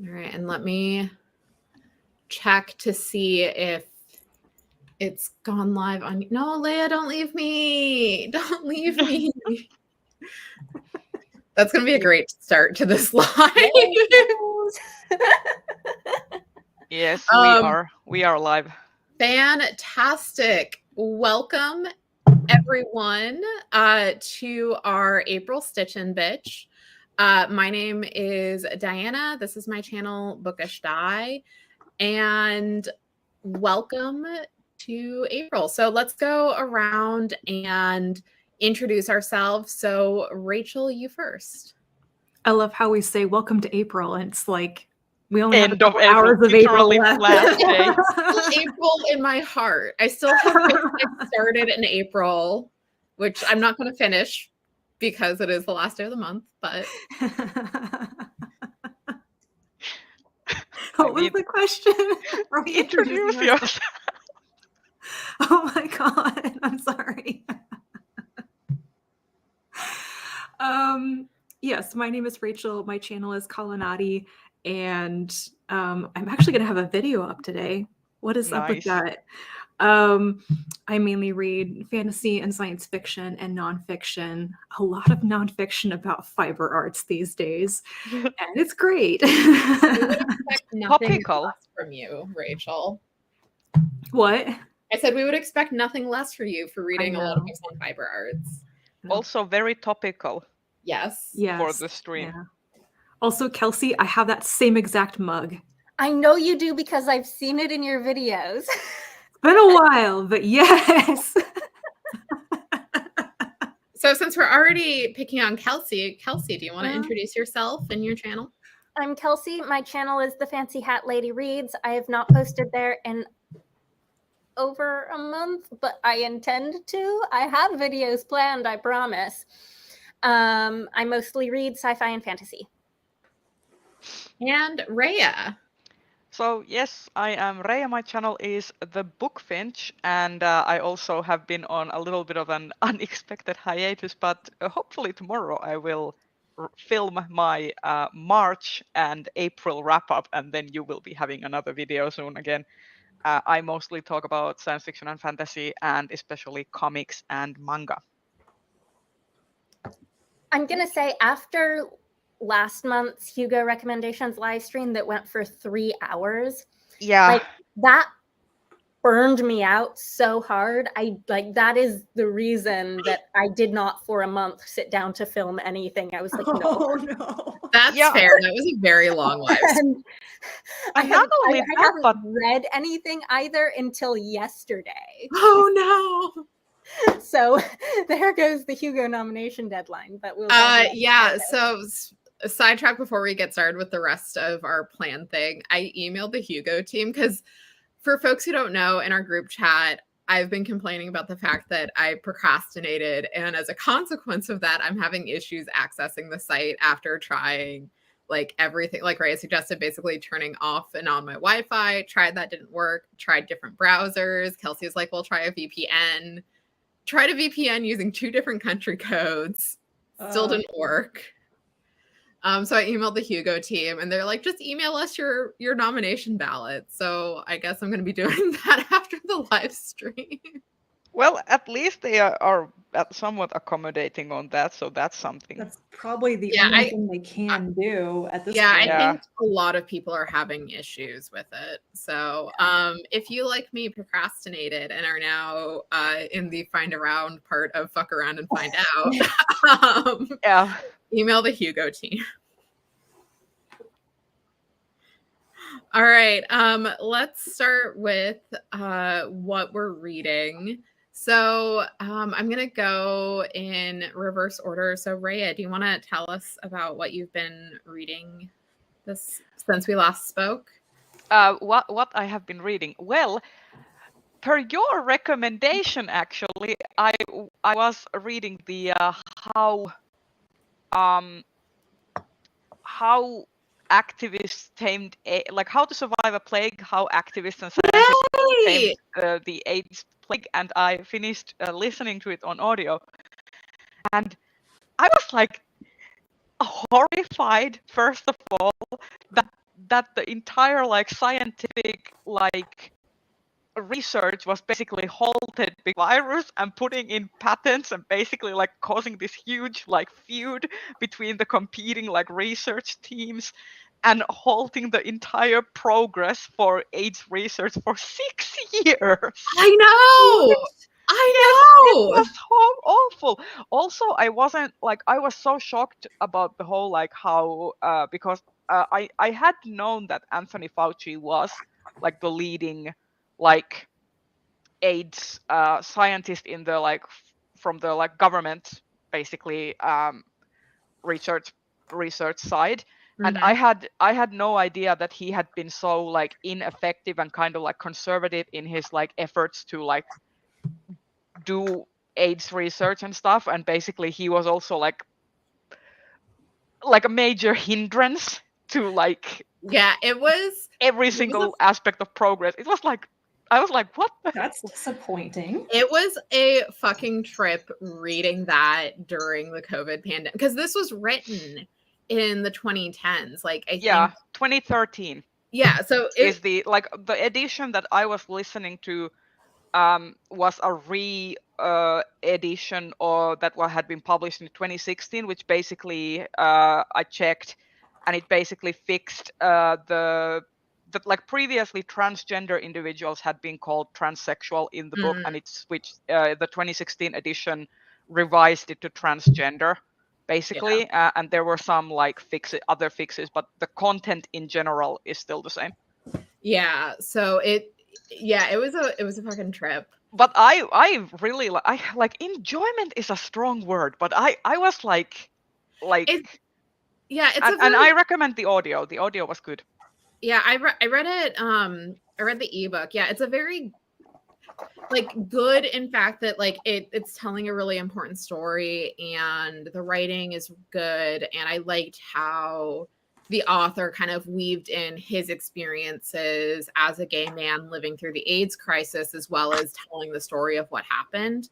All right, and let me check to see if it's gone live on. No, Leia, don't leave me. Don't leave me. That's going to be a great start to this live. Yes, we are live. Fantastic. Welcome, everyone, to our April Stitchin' Bitch. My name is Diana. This is my channel, Bookish Die. And welcome to April. So let's go around and introduce ourselves. So Rachel, you first. I love how we say welcome to April, and it's like we only have End of April, hours of April left. last day. April in my heart. I still have books I started in April, which I'm not going to finish because it is the last day of the month, but what was the question? Introduce yourself. Oh my god, I'm sorry. Yes, my name is Rachel. My channel is Kalanati, and I'm actually going to have a video up today. What is up with that? I mainly read fantasy and science fiction and nonfiction. A lot of nonfiction about fiber arts these days, and it's great. We would expect nothing less from you, Rachel. What? I said we would expect nothing less for you for reading a lot of books on fiber arts. Also very topical. Yes. For the stream. Yeah. Also, Kelsey, I have that same exact mug. I know you do because I've seen it in your videos. It's been a while, but yes. So since we're already picking on Kelsey, do you want to introduce yourself and your channel? I'm Kelsey. My channel is The Fancy Hat Lady Reads. I have not posted there in over a month, but I intend to. I have videos planned, I promise. I mostly read sci-fi and fantasy. And Rhea. So yes, I am Rhea. My channel is The Bookfinch, and I also have been on a little bit of an unexpected hiatus, but hopefully tomorrow I will film my March and April wrap-up, and then you will be having another video soon again. I mostly talk about science fiction and fantasy, and especially comics and manga. I'm going to say after last month's Hugo recommendations live stream that went for 3 hours. Yeah. Like that burned me out so hard. That is the reason that I did not for a month sit down to film anything. I was like, no. Oh no. That's fair. That was a very long live stream. I haven't read anything either until yesterday. Oh no. So there goes the Hugo nomination deadline. But we'll yeah. So sidetrack before we get started with the rest of our plan thing. I emailed the Hugo team because for folks who don't know, in our group chat, I've been complaining about the fact that I procrastinated, and as a consequence of that, I'm having issues accessing the site after trying like everything. Like Rhea suggested, basically turning off and on my Wi-Fi. Tried that, didn't work. Tried different browsers. Kelsey was like, "Well, try a VPN." Tried a VPN using 2 different country codes. Still didn't work. So I emailed the Hugo team, and they're like, just email us your nomination ballot. So I guess I'm going to be doing that after the live stream. Well, at least they are somewhat accommodating on that, so that's something. That's probably the only thing they can do at this point. I think a lot of people are having issues with it. So if you, like me, procrastinated and are now in the find around part of fuck around and find out, email the Hugo team. All right, let's start with what we're reading. So I'm going to go in reverse order. So Rhea, do you want to tell us about what you've been reading since we last spoke? What I have been reading? Well, per your recommendation, actually, I was reading the how activists tamed like how to survive a plague, how activists and scientists tamed the AIDS plague, and I finished listening to it on audio, and I was like horrified, first of all, that that the entire like scientific like research was basically halted by virus and putting in patents and basically like causing this huge like feud between the competing like research teams and halting the entire progress for AIDS research for 6 years. I know. It was so awful. Also, I was so shocked about the whole like how because I had known that Anthony Fauci was like the leading like AIDS scientist in the like from the like government basically research side. And I had no idea that he had been so like ineffective and kind of like conservative in his like efforts to like do AIDS research and stuff. And basically he was also like a major hindrance to like it was every single aspect of progress. It was like I was like, what? That's disappointing. It was a fucking trip reading that during the COVID pandemic, because this was written in the 2010s. Like I think 2013. Yeah, so is the edition that I was listening to was a edition or that had been published in 2016, which basically I checked, and it basically fixed the like previously transgender individuals had been called transsexual in the book, and it's switched. The 2016 edition revised it to transgender, basically, and there were some like other fixes, but the content in general is still the same. Yeah, so it was a fucking trip. But I really like enjoyment is a strong word, but I was like it's and I recommend the audio. The audio was good. Yeah, I read it. I read the ebook. Yeah, it's a very like good in fact that like it's telling a really important story, and the writing is good, and I liked how the author kind of weaved in his experiences as a gay man living through the AIDS crisis, as well as telling the story of what happened.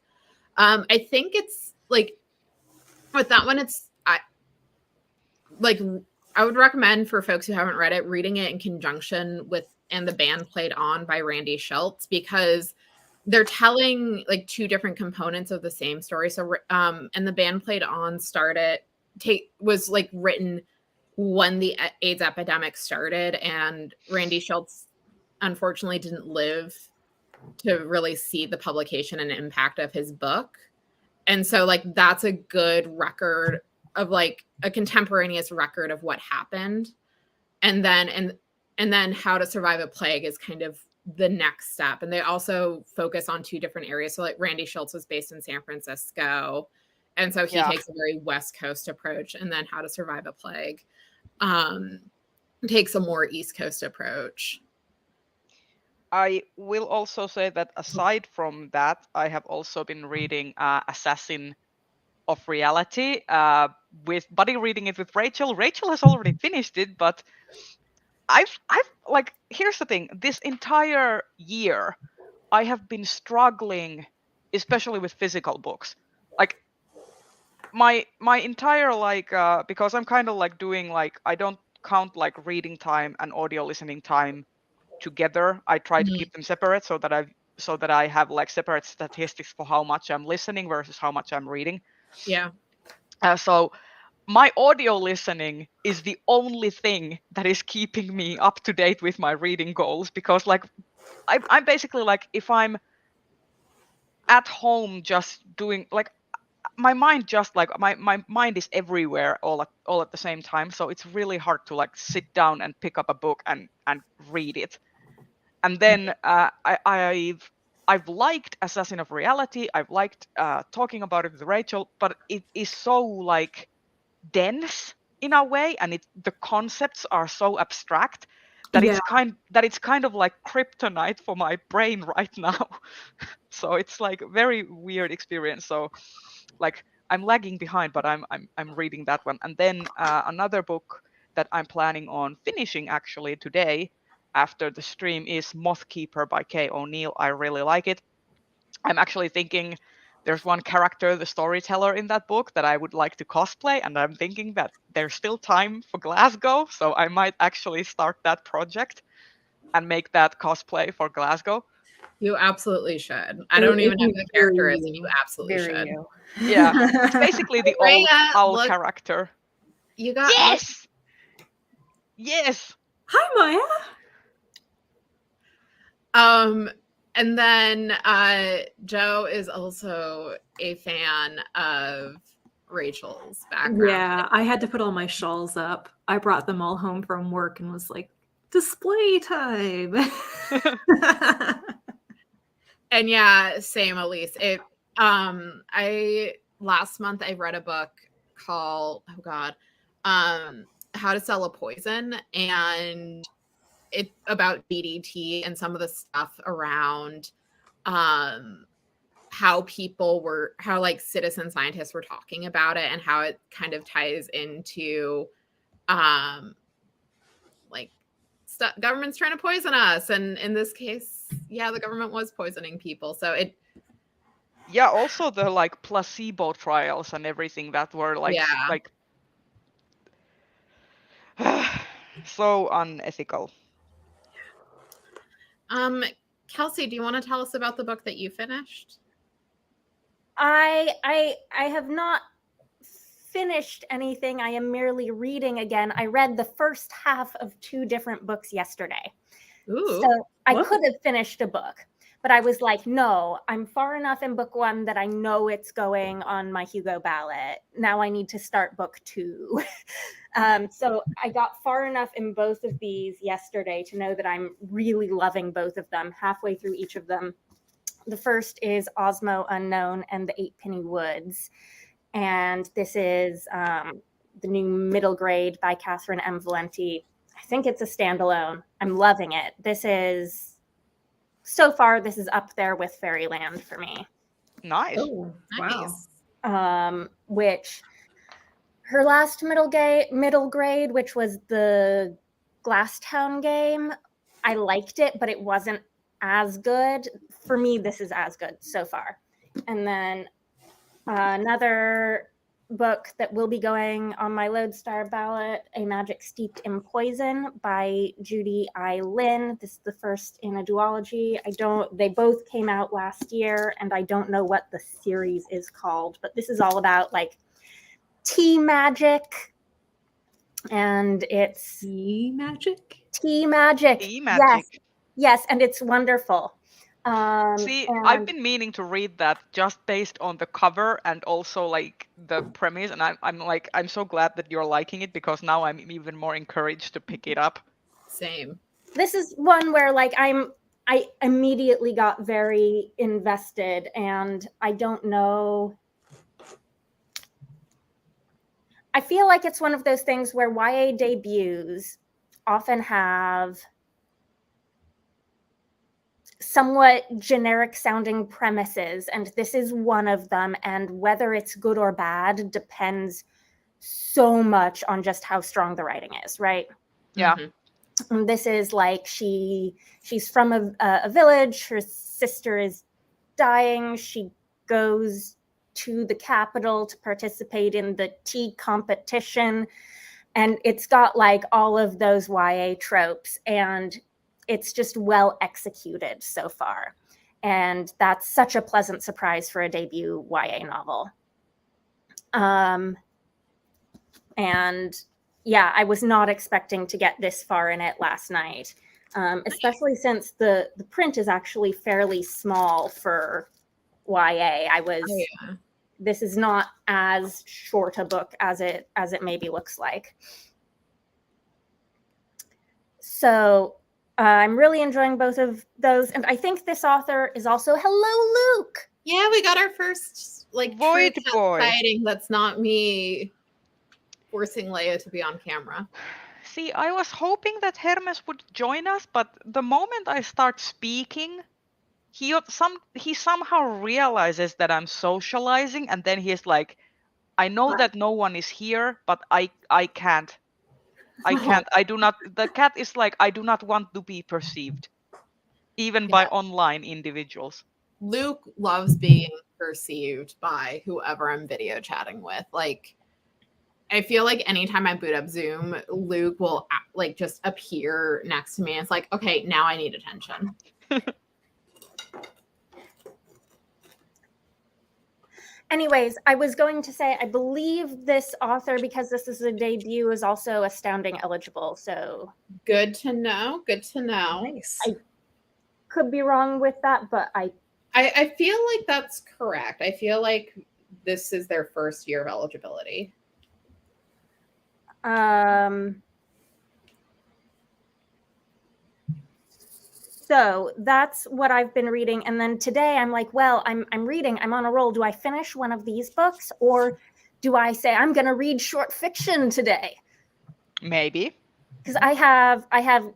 I think it's like with that one, I would recommend for folks who haven't read it, reading it in conjunction with And the Band Played On by Randy Schultz, because they're telling like two different components of the same story. So, And the Band Played On was like written when the AIDS epidemic started, and Randy Schultz unfortunately didn't live to really see the publication and impact of his book. And so like that's a good record of like a contemporaneous record of what happened. And then How to Survive a Plague is kind of the next step. And they also focus on two different areas. So like Randy Schultz was based in San Francisco, and so he takes a very West Coast approach. And then How to Survive a Plague takes a more East Coast approach. I will also say that aside from that, I have also been reading Assassin of Reality with buddy reading it with Rachel. Rachel has already finished it, but I've like, here's the thing. This entire year, I have been struggling, especially with physical books. Like my entire like because I'm kind of like doing like, I don't count like reading time and audio listening time together. I try to keep them separate so that I have like separate statistics for how much I'm listening versus how much I'm reading. Yeah. So my audio listening is the only thing that is keeping me up to date with my reading goals, because like I'm basically like, if I'm at home just doing like, my mind just like my mind is everywhere all at the same time, so it's really hard to like sit down and pick up a book and read it. And then I've liked Assassin of Reality. I've liked talking about it with Rachel, but it is so like dense in a way, and the concepts are so abstract that it's kind of like kryptonite for my brain right now. So it's like a very weird experience. So like I'm lagging behind, but I'm reading that one. And then another book that I'm planning on finishing actually today after the stream is Mothkeeper by Kay O'Neill. I really like it. I'm actually thinking there's one character, the storyteller in that book, that I would like to cosplay, and I'm thinking that there's still time for Glasgow, so I might actually start that project and make that cosplay for Glasgow. You absolutely should. I don't even know who the character is, and you absolutely Very should. you. Yeah, it's basically the old Rhea, owl look- character. You got Yes! Yes! Hi, Maya. And then Joe is also a fan of Rachel's background. Yeah, I had to put all my shawls up. I brought them all home from work and was like, display time. And yeah, same, Elise. Last month I read a book called How to Sell a Poison, and it's about DDT and some of the stuff around how like citizen scientists were talking about it, and how it kind of ties into like government's trying to poison us, and in this case, yeah, the government was poisoning people. So it Yeah, also the like placebo trials and everything that were like so unethical. Kelsey, do you want to tell us about the book that you finished? I have not finished anything. I am merely reading again. I read the first half of 2 different books yesterday. Ooh. So I could have finished a book, but I was like, no, I'm far enough in book 1 that I know it's going on my Hugo ballot. Now I need to start book 2. So I got far enough in both of these yesterday to know that I'm really loving both of them, halfway through each of them. The first is Osmo Unknown and the 8-Penny Woods. And this is the new middle grade by Catherine M. Valenti. I think it's a standalone. I'm loving it. So far, this is up there with Fairyland for me. Nice. Oh, wow. Nice. Which her last middle grade, which was the Glasstown game, I liked it, but it wasn't as good. For me, this is as good so far. And then another book that will be going on my Lodestar ballot, A Magic Steeped in Poison by Judy I. Lin. This is the first in a duology. They both came out last year, and I don't know what the series is called, but this is all about like tea magic, and it's Tea magic? tea magic. Tea magic. Yes, and it's wonderful. See, I've been meaning to read that just based on the cover and also like the premise, and I'm so glad that you're liking it, because now I'm even more encouraged to pick it up. Same. This is one where like I immediately got very invested, and I don't know. I feel like it's one of those things where YA debuts often have somewhat generic sounding premises, and this is one of them, and whether it's good or bad depends so much on just how strong the writing is, right? Yeah. And this is like she's from a village, her sister is dying, she goes to the capital to participate in the tea competition, and it's got like all of those YA tropes, and it's just well executed so far. And that's such a pleasant surprise for a debut YA novel. And yeah, I was not expecting to get this far in it last night, especially since the print is actually fairly small for YA. This is not as short a book as it maybe looks like. So I'm really enjoying both of those, and I think this author is also Hello Luke. Yeah, we got our first like Void true boy fighting. That's not me forcing Leia to be on camera. See, I was hoping that Hermes would join us, but the moment I start speaking, he somehow realizes that I'm socializing, and then he's like, I know that no one is here, but I can't. I do not. The cat is like, I do not want to be perceived, even by online individuals. Luke loves being perceived by whoever I'm video chatting with. Like, I feel like anytime I boot up Zoom, Luke will like just appear next to me. It's like, okay, now I need attention. Anyways, I was going to say, I believe this author, because this is a debut, is also Astounding eligible. So good to know. Good to know. Nice. I could be wrong with that, but I feel like that's correct. I feel like this is their first year of eligibility. So that's what I've been reading. And then today I'm like, well, I'm reading, I'm on a roll. Do I finish one of these books, or do I say I'm going to read short fiction today? Maybe. Because I have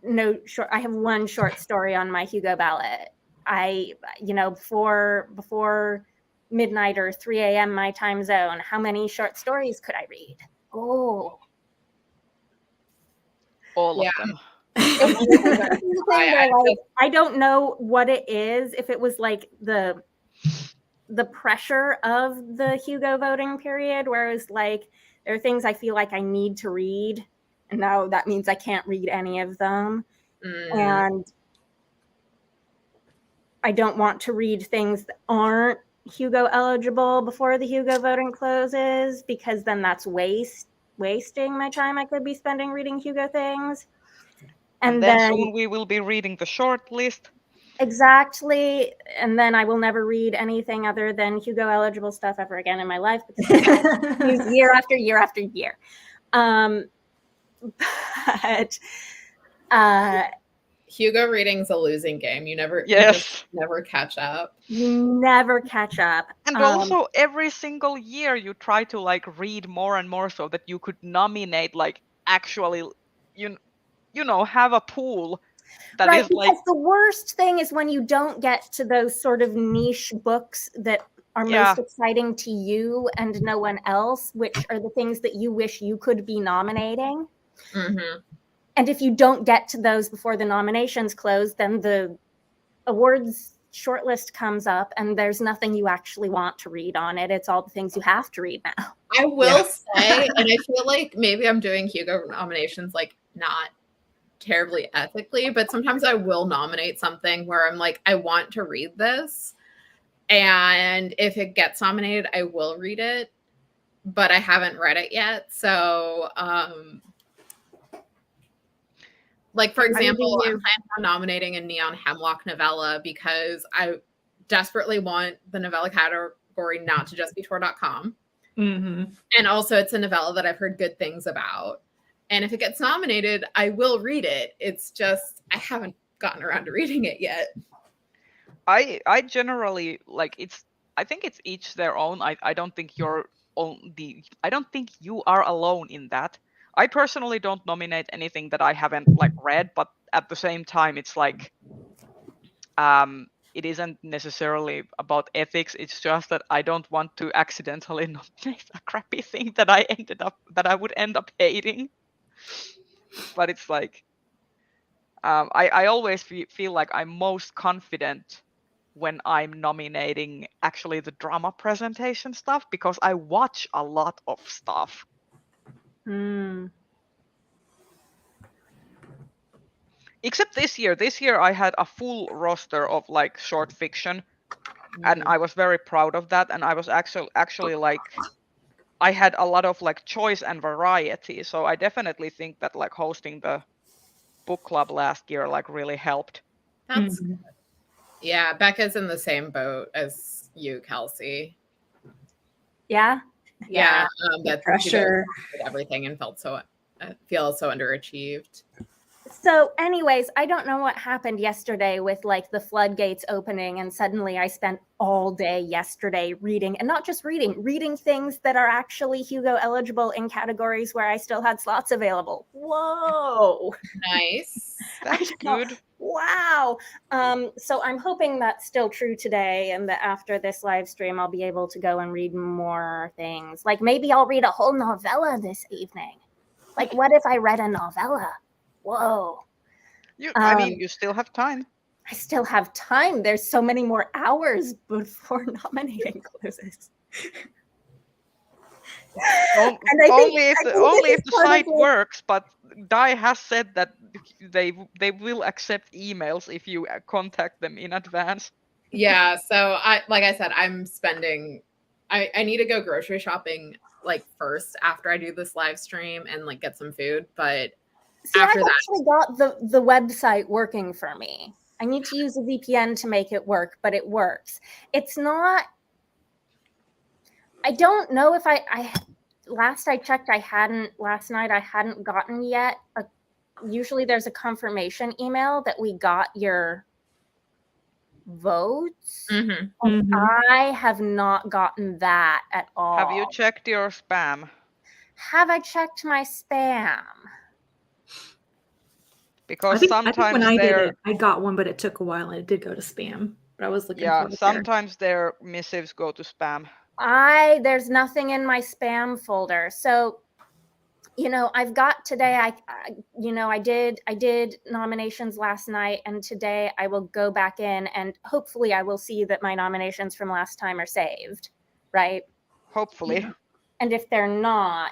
one short story on my Hugo ballot. Before midnight or 3 a.m. my time zone, how many short stories could I read? Oh, All of them. I don't know what it is. If it was like the pressure of the Hugo voting period, where it's like there are things I feel like I need to read, and now that means I can't read any of them. And I don't want to read things that aren't Hugo eligible before the Hugo voting closes, because then that's wasting my time I could be spending reading Hugo things. And then soon we will be reading the short list. Exactly. And then I will never read anything other than Hugo eligible stuff ever again in my life, because year after year after year. But Hugo reading's a losing game. You never catch up. You never catch up. And also every single year you try to like read more and more so that you could nominate, like actually, have a pool that right, is like. Because the worst thing is when you don't get to those sort of niche books that are most exciting to you and no one else, which are the things that you wish you could be nominating. Mm-hmm. And if you don't get to those before the nominations close, then the awards shortlist comes up and there's nothing you actually want to read on it. It's all the things you have to read now. I will say, and I feel like maybe I'm doing Hugo nominations like not terribly ethically, but sometimes I will nominate something where I'm like, I want to read this. And if it gets nominated, I will read it, but I haven't read it yet. So, like, for example, I'm planning on nominating a Neon Hemlock novella because I desperately want the novella category not to just be Tor.com. Mm-hmm. And also it's a novella that I've heard good things about. And if it gets nominated, I will read it. It's just, I haven't gotten around to reading it yet. I generally like I think it's each their own. I don't think I don't think you are alone in that. I personally don't nominate anything that I haven't like read, but at the same time it's like it isn't necessarily about ethics. It's just that I don't want to accidentally nominate a crappy thing that I would end up hating. But it's like I always feel like I'm most confident when I'm nominating actually the drama presentation stuff, because I watch a lot of stuff. Except this year. This year I had a full roster of like short fiction, and I was very proud of that. And I was actually like, I had a lot of like choice and variety. So I definitely think that like hosting the book club last year like really helped. That's good. Yeah, Becca's in the same boat as you, Kelsey. Yeah. That pressure. Everything and feel so underachieved. So anyways, I don't know what happened yesterday with like the floodgates opening, and suddenly I spent all day yesterday reading, and not just reading things that are actually Hugo eligible in categories where I still had slots available. Whoa. Nice. That's good. Wow. So I'm hoping that's still true today, and that after this live stream, I'll be able to go and read more things. Like maybe I'll read a whole novella this evening. Like what if I read a novella? Whoa. I mean, you still have time. I still have time. There's so many more hours before nominating closes. Only if the site works, but Dai has said that they will accept emails if you contact them in advance. Yeah, so like I said, I'm spending I need to go grocery shopping like first after I do this live stream and like get some food, but See, after I've that actually got the website working for me. I need to use a VPN to make it work, but it works. It's not I don't know if I last I checked last night I hadn't gotten yet usually there's a confirmation email that we got your votes. I have not gotten that at all. Have you checked your spam? Have I checked my spam? Because I sometimes think when I did it, I got one, but it took a while and it did go to spam. But I was looking for it sometimes their missives go to spam. There's nothing in my spam folder. So, I've got today, I did nominations last night, and today I will go back in and hopefully I will see that my nominations from last time are saved, right? Hopefully. Yeah. And if they're not,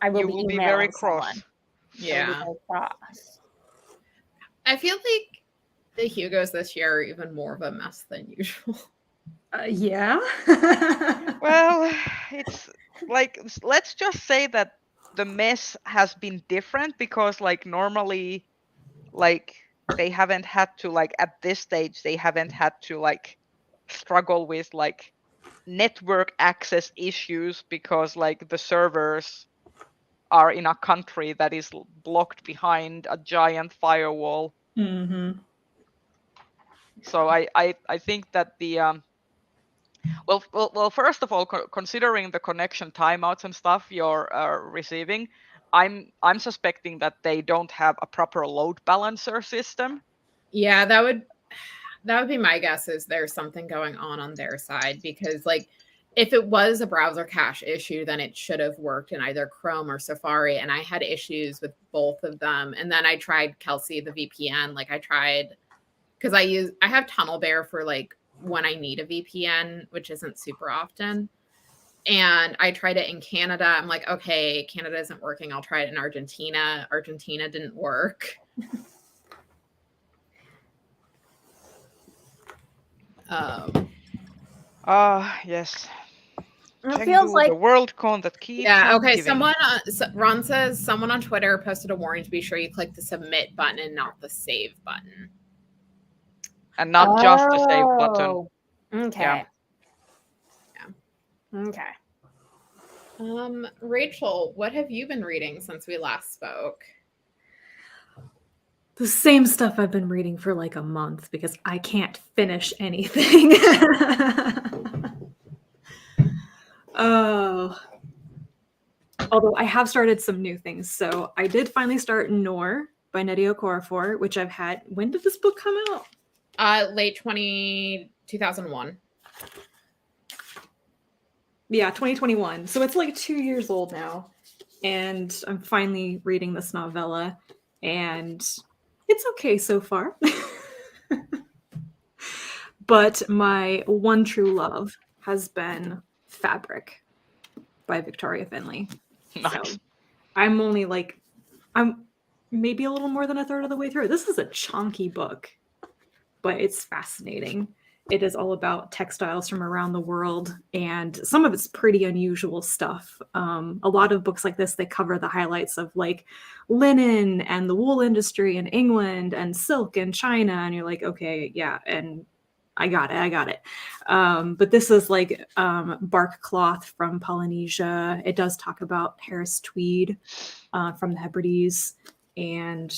I will be very cross. Someone. Yeah. Very cross. I feel like the Hugos this year are even more of a mess than usual. Yeah. Well, it's like, let's just say that the mess has been different because like normally like they haven't had to like at this stage they haven't had to like struggle with like network access issues because like the servers are in a country that is blocked behind a giant firewall. So I think that the well first of all, considering the connection timeouts and stuff you're receiving, I'm suspecting that they don't have a proper load balancer system. Yeah, that would be my guess, is there's something going on their side, because like if it was a browser cache issue, then it should have worked in either Chrome or Safari, and I had issues with both of them. And then I tried Kelsey the VPN, like I tried because I have TunnelBear for like when I need a VPN, which isn't super often. And I tried it in Canada. I'm like, okay, Canada isn't working. I'll try it in Argentina. Argentina didn't work. Yes. It feels like the WorldCon that keeps. Yeah. Okay. Someone, Ron says someone on Twitter posted a warning to be sure you click the submit button and not the save button. And not just the save button. Okay. Yeah. Okay. Rachel, what have you been reading since we last spoke? The same stuff I've been reading for like a month because I can't finish anything. Oh. Although I have started some new things. So I did finally start Noor by Nnedi Okorafor, which I've had. When did this book come out? Late 2001. Yeah, 2021. So it's like 2 years old now. And I'm finally reading this novella. And it's okay so far. But my one true love has been Fabric by Victoria Finlay. Nice. So I'm maybe a little more than a third of the way through. This is a chunky book, but it's fascinating. It is all about textiles from around the world, and some of it's pretty unusual stuff. A lot of books like this, they cover the highlights of like linen and the wool industry in England and silk in China, and you're like, okay, yeah, and I got it. But this is like bark cloth from Polynesia. It does talk about Harris tweed from the Hebrides, and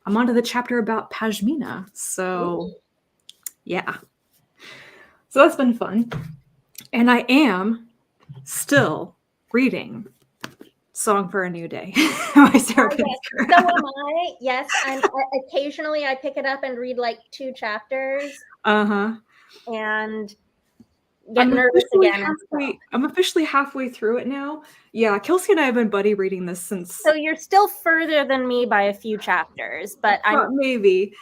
I'm onto the chapter about pashmina. So, yeah. So that's been fun. And I am still reading Song for a New Day by Sarah Pinsker. So am I. Yes. And occasionally I pick it up and read like 2 chapters. And get nervous again. I'm officially halfway through it now. Yeah, Kelsey and I have been buddy reading this since. So you're still further than me by a few chapters, but I'm maybe.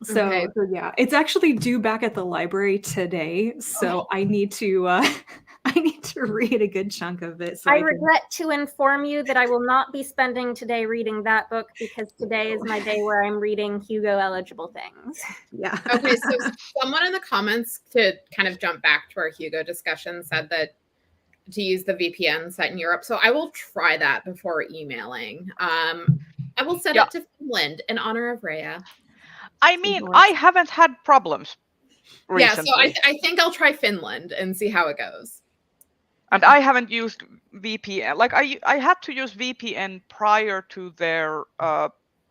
So, Okay. so yeah, it's actually due back at the library today. So I need to I need to read a good chunk of it. So I can- regret to inform you that I will not be spending today reading that book because today is my day where I'm reading Hugo eligible things. yeah. Okay, so someone in the comments, to kind of jump back to our Hugo discussion, said that to use the VPN set in Europe. So I will try that before emailing. I will set it to Finland in honor of Rhea. I mean, I haven't had problems recently. Yeah, so I think I'll try Finland and see how it goes. And I haven't used VPN. Like I had to use VPN prior to their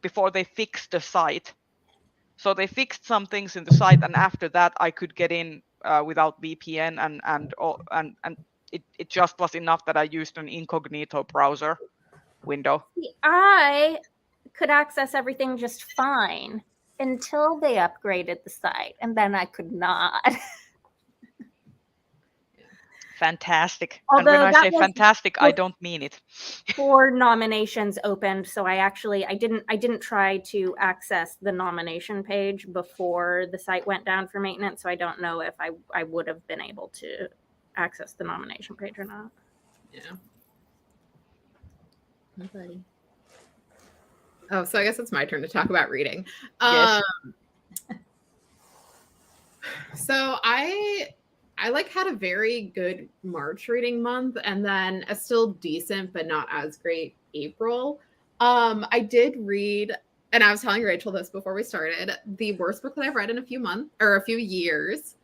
before they fixed the site. So they fixed some things in the site, and after that I could get in without VPN, and it just was enough that I used an incognito browser window. I could access everything just fine until they upgraded the site, and then I could not. Fantastic. Although and when I that say was- fantastic, I don't mean it. 4 nominations opened, so I didn't try to access the nomination page before the site went down for maintenance, so I don't know if I would have been able to access the nomination page or not. Yeah. Okay. Oh, so I guess it's my turn to talk about reading. Yes. So I like had a very good March reading month, and then a still decent but not as great April. I did read, and I was telling Rachel this before we started, the worst book that I've read in a few years,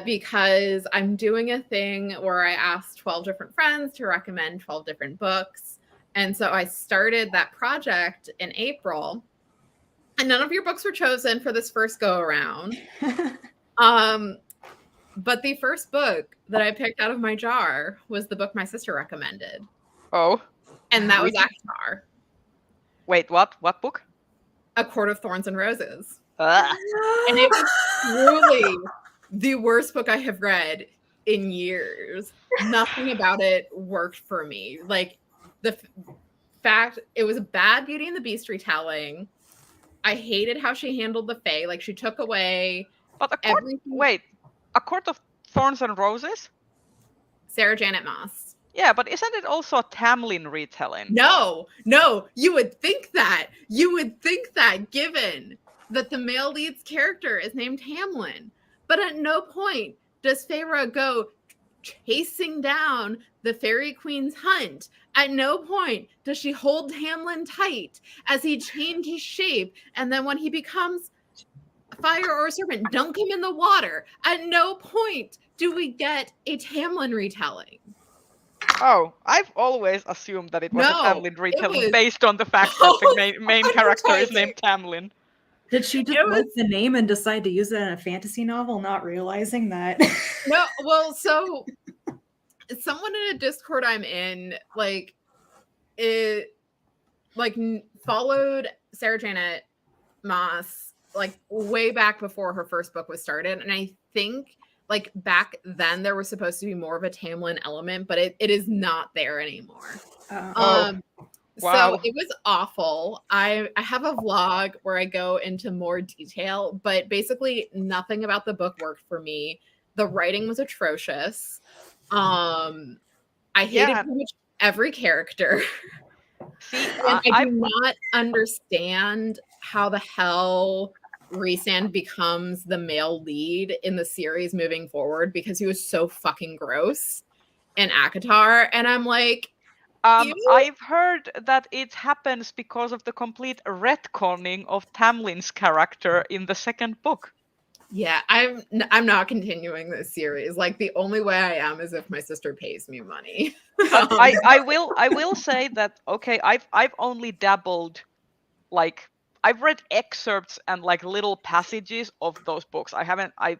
because I'm doing a thing where I asked 12 different friends to recommend 12 different books. And so I started that project in April, and none of your books were chosen for this first go around. But the first book that I picked out of my jar was the book my sister recommended. Oh. And that was ACOTAR. Wait, what? What book? A Court of Thorns and Roses. Ah. And it was truly the worst book I have read in years. Nothing about it worked for me. Like, the fact it was a bad Beauty and the Beast retelling. I hated how she handled the Fae. Like, she took away But everything. Wait, A Court of Thorns and Roses? Sarah Janet Moss. Yeah, but isn't it also a Tamlin retelling? No, you would think that. Given that the male lead's character is named Tamlin. But at no point does Feyre go chasing down the Fairy Queen's hunt. At no point does she hold Tamlin tight as he changes shape, and then when he becomes fire or a serpent, dunk him in the water. At no point do we get a Tamlin retelling. Oh, I've always assumed that it was a Tamlin retelling based on the fact that the main character is named Tamlin. Did she just like the name and decide to use it in a fantasy novel, not realizing that? No, well, so someone in a Discord I'm in, followed Sarah Janet Moss, way back before her first book was started. And I think, back then there was supposed to be more of a Tamlin element, but it is not there anymore. Wow. So it was awful. I have a vlog where I go into more detail, but basically nothing about the book worked for me. The writing was atrocious. I hated pretty much every character. See, and I do not understand how the hell Rhysand becomes the male lead in the series moving forward, because he was so fucking gross in ACOTAR. And I'm like, I've heard that it happens because of the complete retconning of Tamlin's character in the second book. Yeah, I'm not continuing this series. The only way I am is if my sister pays me money. I will say that, okay, I've only dabbled, I've read excerpts and little passages of those books. I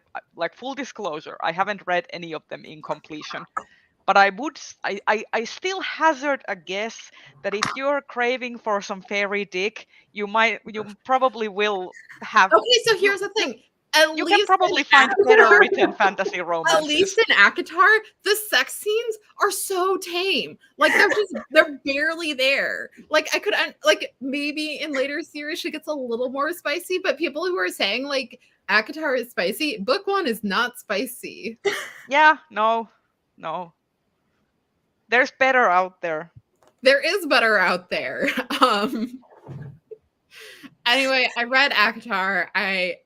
full disclosure, I haven't read any of them in completion. But I still hazard a guess that if you're craving for some fairy dick, you probably will have. Okay, so here's the thing. At You can least probably in find ACOTAR- better written fantasy At romances. least in ACOTAR, the sex scenes are so tame. Like they're barely there. Like I could like maybe in later series she gets a little more spicy, but people who are saying like ACOTAR is spicy, book 1 is not spicy. Yeah, no. There's better out there. There is better out there. Anyway, I read ACOTAR. I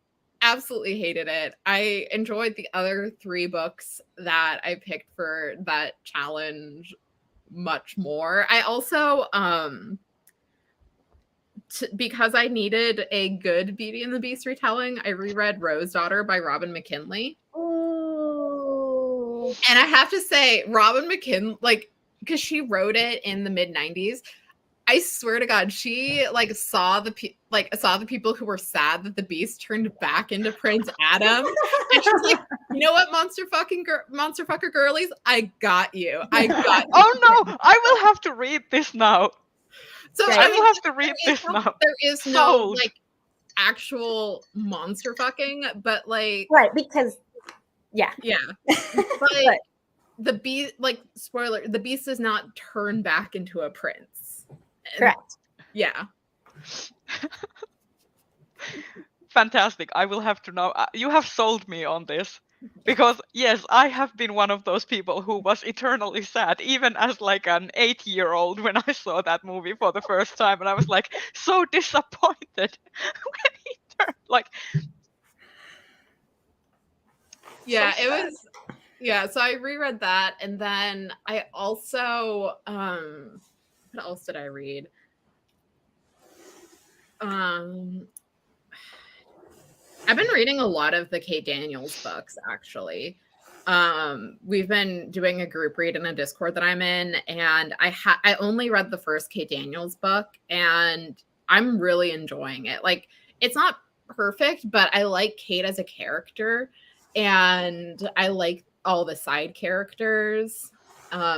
absolutely hated it. I enjoyed the other 3 books that I picked for that challenge much more. I also because I needed a good Beauty and the Beast retelling, I reread Rose Daughter by Robin McKinley. Ooh. And I have to say, Robin McKinley, like, because she wrote it in the mid 90s, I swear to God, she like saw the people who were sad that the Beast turned back into Prince Adam, and she's like, you know what, monster fucker girlies, I got you. I got you. Oh no, I will have to read this now. So I will have to read this now. There is no Sold. like actual monster fucking, but like Right, because yeah, but the Beast, like spoiler, the Beast does not turn back into a prince. correct. Yeah. Fantastic. I will have to know. You have sold me on this. Because yes, I have been one of those people who was eternally sad, even as like an 8-year-old when I saw that movie for the first time, and I was like so disappointed when he turned like. Yeah, So it sad. was. Yeah, so I reread that, and then I also what else did I read? I've been reading a lot of the Kate Daniels books, actually. We've been doing a group read in a Discord that I'm in, and I only read the first Kate Daniels book, and I'm really enjoying it. Like, it's not perfect, but I like Kate as a character, and I like all the side characters.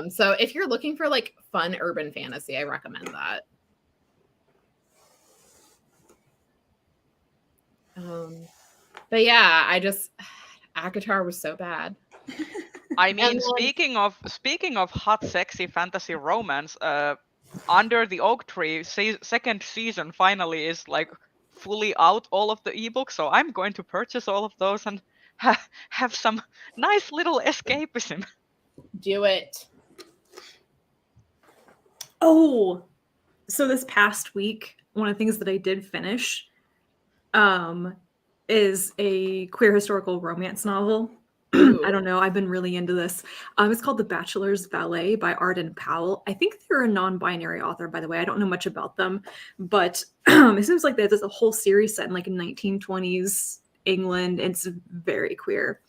So if you're looking for like fun urban fantasy, I recommend that. But yeah, ACOTAR was so bad. I mean, And then- speaking of hot, sexy fantasy romance, Under the Oak Tree second season finally is like fully out, all of the ebooks. So I'm going to purchase all of those and have some nice little escapism. Do it. Oh, so this past week, one of the things that I did finish is a queer historical romance novel. I don't know. I've been really into this. It's called The Bachelor's Valet by Arden Powell. I think they're a non-binary author, by the way. I don't know much about them, but it seems like there's a whole series set in like 1920s England. It's very queer.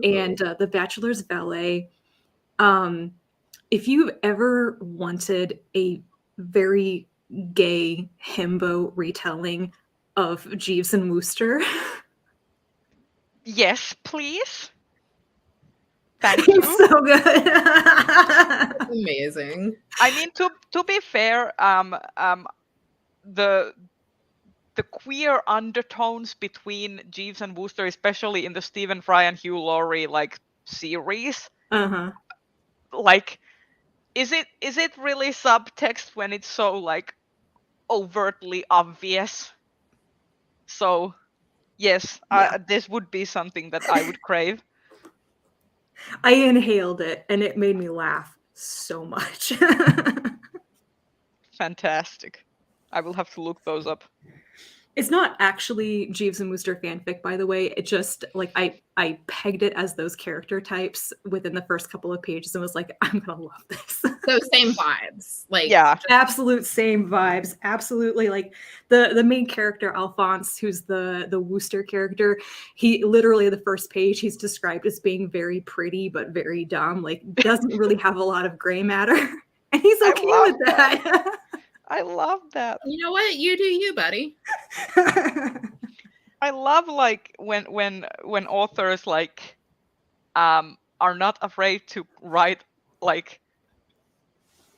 And The Bachelor's Valet, if you've ever wanted a very gay himbo retelling of Jeeves and Wooster. Yes, please. Thank you. It's so good. Amazing. I mean, to be fair, the queer undertones between Jeeves and Wooster, especially in the Stephen Fry and Hugh Laurie like series, like, is it really subtext when it's so like overtly obvious? So yes, Yeah. this would be something that I would crave. I inhaled it and it made me laugh so much. Fantastic. I will have to look those up. It's not actually Jeeves and Wooster fanfic, by the way. It just like I pegged it as those character types within the first couple of pages and was like, I'm gonna love this. So same vibes. Like, Yeah. Absolute same vibes. Absolutely. Like the main character, Alphonse, who's the Wooster character, he literally the first page he's described as being very pretty but very dumb. Like doesn't really have a lot of gray matter. And he's I okay love with that. I love that. you know what? You do you, buddy. I love like when authors like are not afraid to write like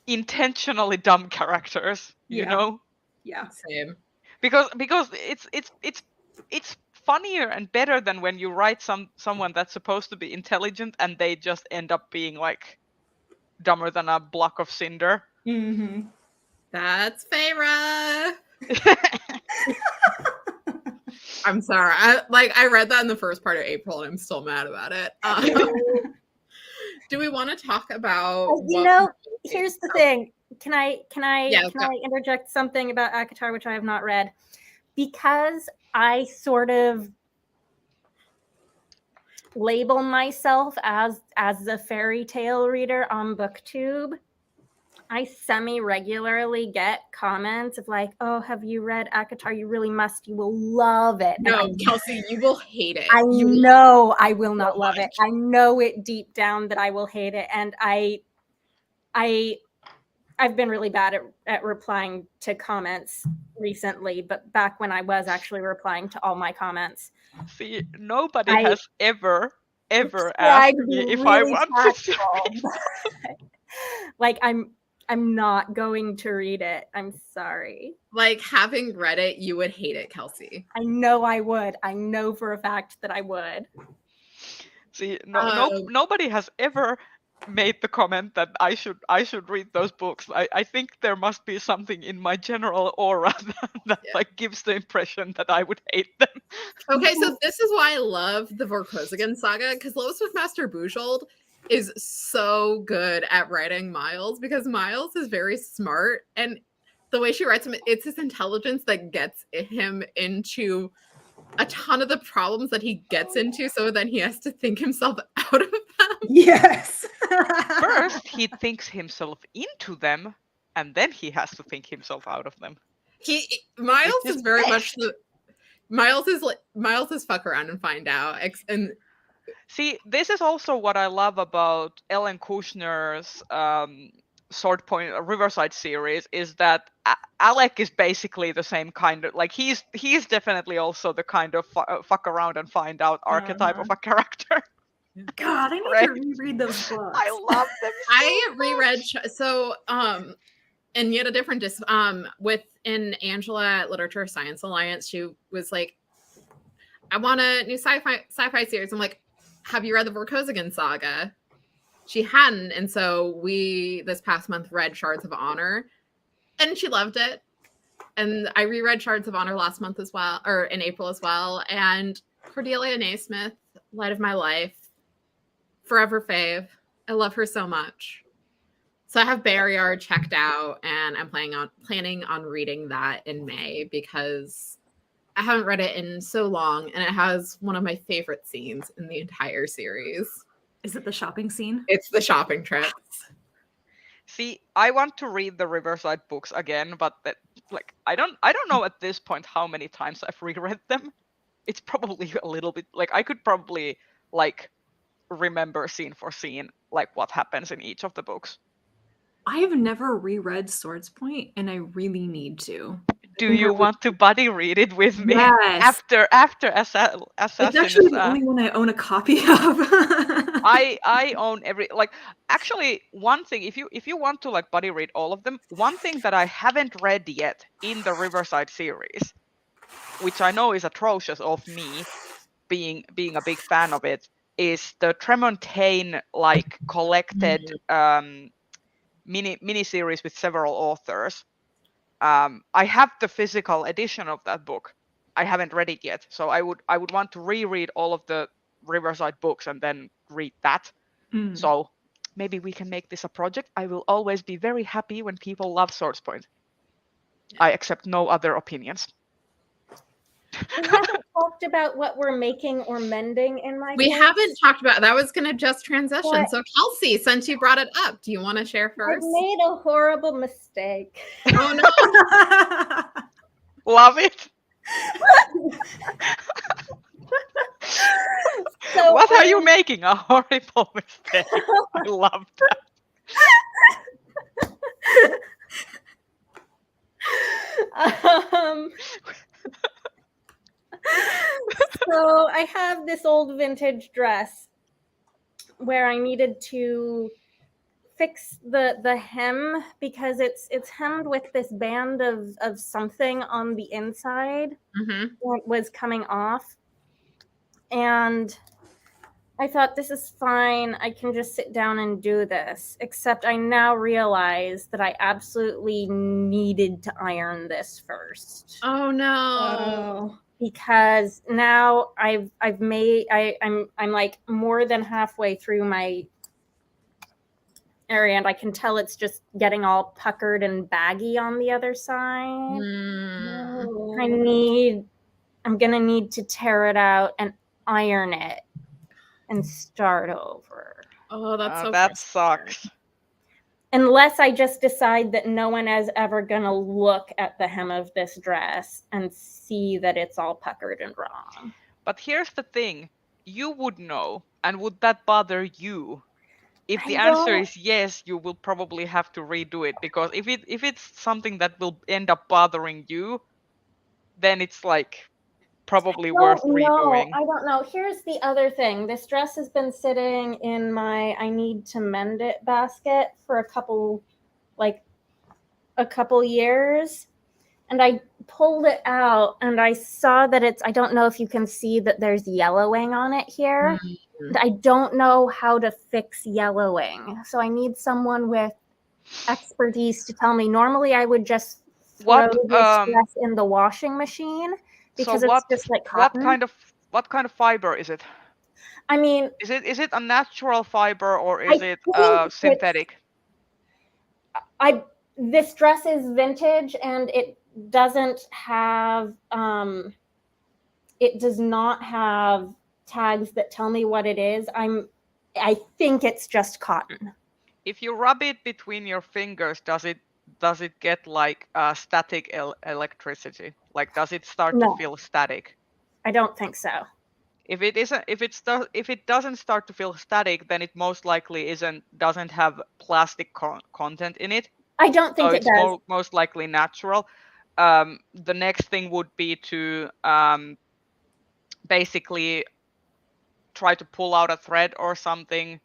intentionally dumb characters, you Yeah. know? Yeah. Same. Because it's funnier and better than when you write someone that's supposed to be intelligent and they just end up being like dumber than a block of cinder. Mm-hmm. That's Feyre. I'm sorry. I read that in the first part of April and I'm still mad about it. Do we want to talk about Here's the thing. Can I Yeah, can I interject something about ACOTAR, which I have not read? Because I sort of label myself as a fairy tale reader on BookTube, I semi-regularly get comments of like, "Oh, have you read ACOTAR? You really must. You will love it." No, Kelsey, you will hate it. I know I will not love it. I know it deep down that I will hate it, and I've been really bad at replying to comments recently, but back when I was actually replying to all my comments. See, nobody has ever asked me if I want to read. Like I'm not going to read it. I'm sorry. Like, having read it, you would hate it, Kelsey. I know I would. I know for a fact that I would. See, nobody has ever made the comment that I should read those books. I think there must be something in my general aura that like gives the impression that I would hate them. Okay, so this is why I love the Vorkosigan saga, because Lois with Master Bujold is so good at writing Miles, because Miles is very smart, and the way she writes him, it's his intelligence that gets him into a ton of the problems that he gets into, so then he has to think himself out of them. Yes. First, he thinks himself into them, and then he has to think himself out of them. Miles is very much Miles is fuck around and find out. And see, this is also what I love about Ellen Kushner's Sword Point Riverside series, is that Alec is basically the same kind of, like, he's definitely also the kind of fuck around and find out archetype of a character. God, I need to reread those books. I love them. I reread and yet a different within Angela at Literature Science Alliance. She was like, I want a new sci-fi series. I'm like, have you read the Vorkosigan saga? She hadn't, and so we this past month read Shards of Honor, and she loved it. And I reread Shards of Honor last month as well, or in April as well. And Cordelia Naismith, Light of My Life, forever fave. I love her so much. So I have Barryard checked out, and I'm planning on reading that in May, because I haven't read it in so long, and it has one of my favorite scenes in the entire series. Is it the shopping scene? It's the shopping trips. See, I want to read the Riverside books again, but like I don't know at this point how many times I've reread them. It's probably a little bit, like, I could probably like remember scene for scene like what happens in each of the books. I have never reread Swords Point, and I really need to. Do you want to buddy read it with me? Yes. After Assassin? It's actually the only one I own a copy of. I own actually one thing, if you want to like buddy read all of them, one thing that I haven't read yet in the Riverside series, which I know is atrocious of me being a big fan of it, is the Tremontaine like collected mini series with several authors. I have the physical edition of that book. I haven't read it yet, so I would want to reread all of the Riverside books and then read that. So maybe we can make this a project. I will always be very happy when people love Swords Point. I accept no other opinions. We haven't talked about what we're making or mending in my We class. haven't talked about that. Was going to just transition. What? So Kelsey, since you brought it up, do you want to share I first? made a horrible mistake. Oh no. Love it. So What are you making? A horrible mistake. I love that. So I have this old vintage dress where I needed to fix the hem because it's hemmed with this band of something on the inside that was coming off. And I thought, this is fine. I can just sit down and do this. Except I now realize that I absolutely needed to iron this first. Oh no. Oh. Because now I'm like more than halfway through my area, and I can tell it's just getting all puckered and baggy on the other side. Mm. I'm gonna need to tear it out and iron it and start over. Oh, that's so that frustrating. sucks. Unless I just decide that no one is ever gonna look at the hem of this dress and see that it's all puckered and wrong. But here's the thing, you would know, and would that bother you? If the answer is yes, you will probably have to redo it, because if it's something that will end up bothering you, then it's like probably worth redoing. I don't know. Here's the other thing. This dress has been sitting in my I need to mend it basket for a couple years. And I pulled it out and I saw that I don't know if you can see that there's yellowing on it here. And I don't know how to fix yellowing. So I need someone with expertise to tell me. Normally I would just throw this dress in the washing machine because it's just like cotton. What kind of fiber is it? I mean, is it a natural fiber or is it synthetic? This dress is vintage and it doesn't have it does not have tags that tell me what it is. I think it's just cotton. If you rub it between your fingers, does it get like static electricity? Like, does it start to feel static? I don't think so. If it doesn't start to feel static, then it most likely doesn't have plastic content in it. I don't think it does. Most likely natural. The next thing would be to basically try to pull out a thread or something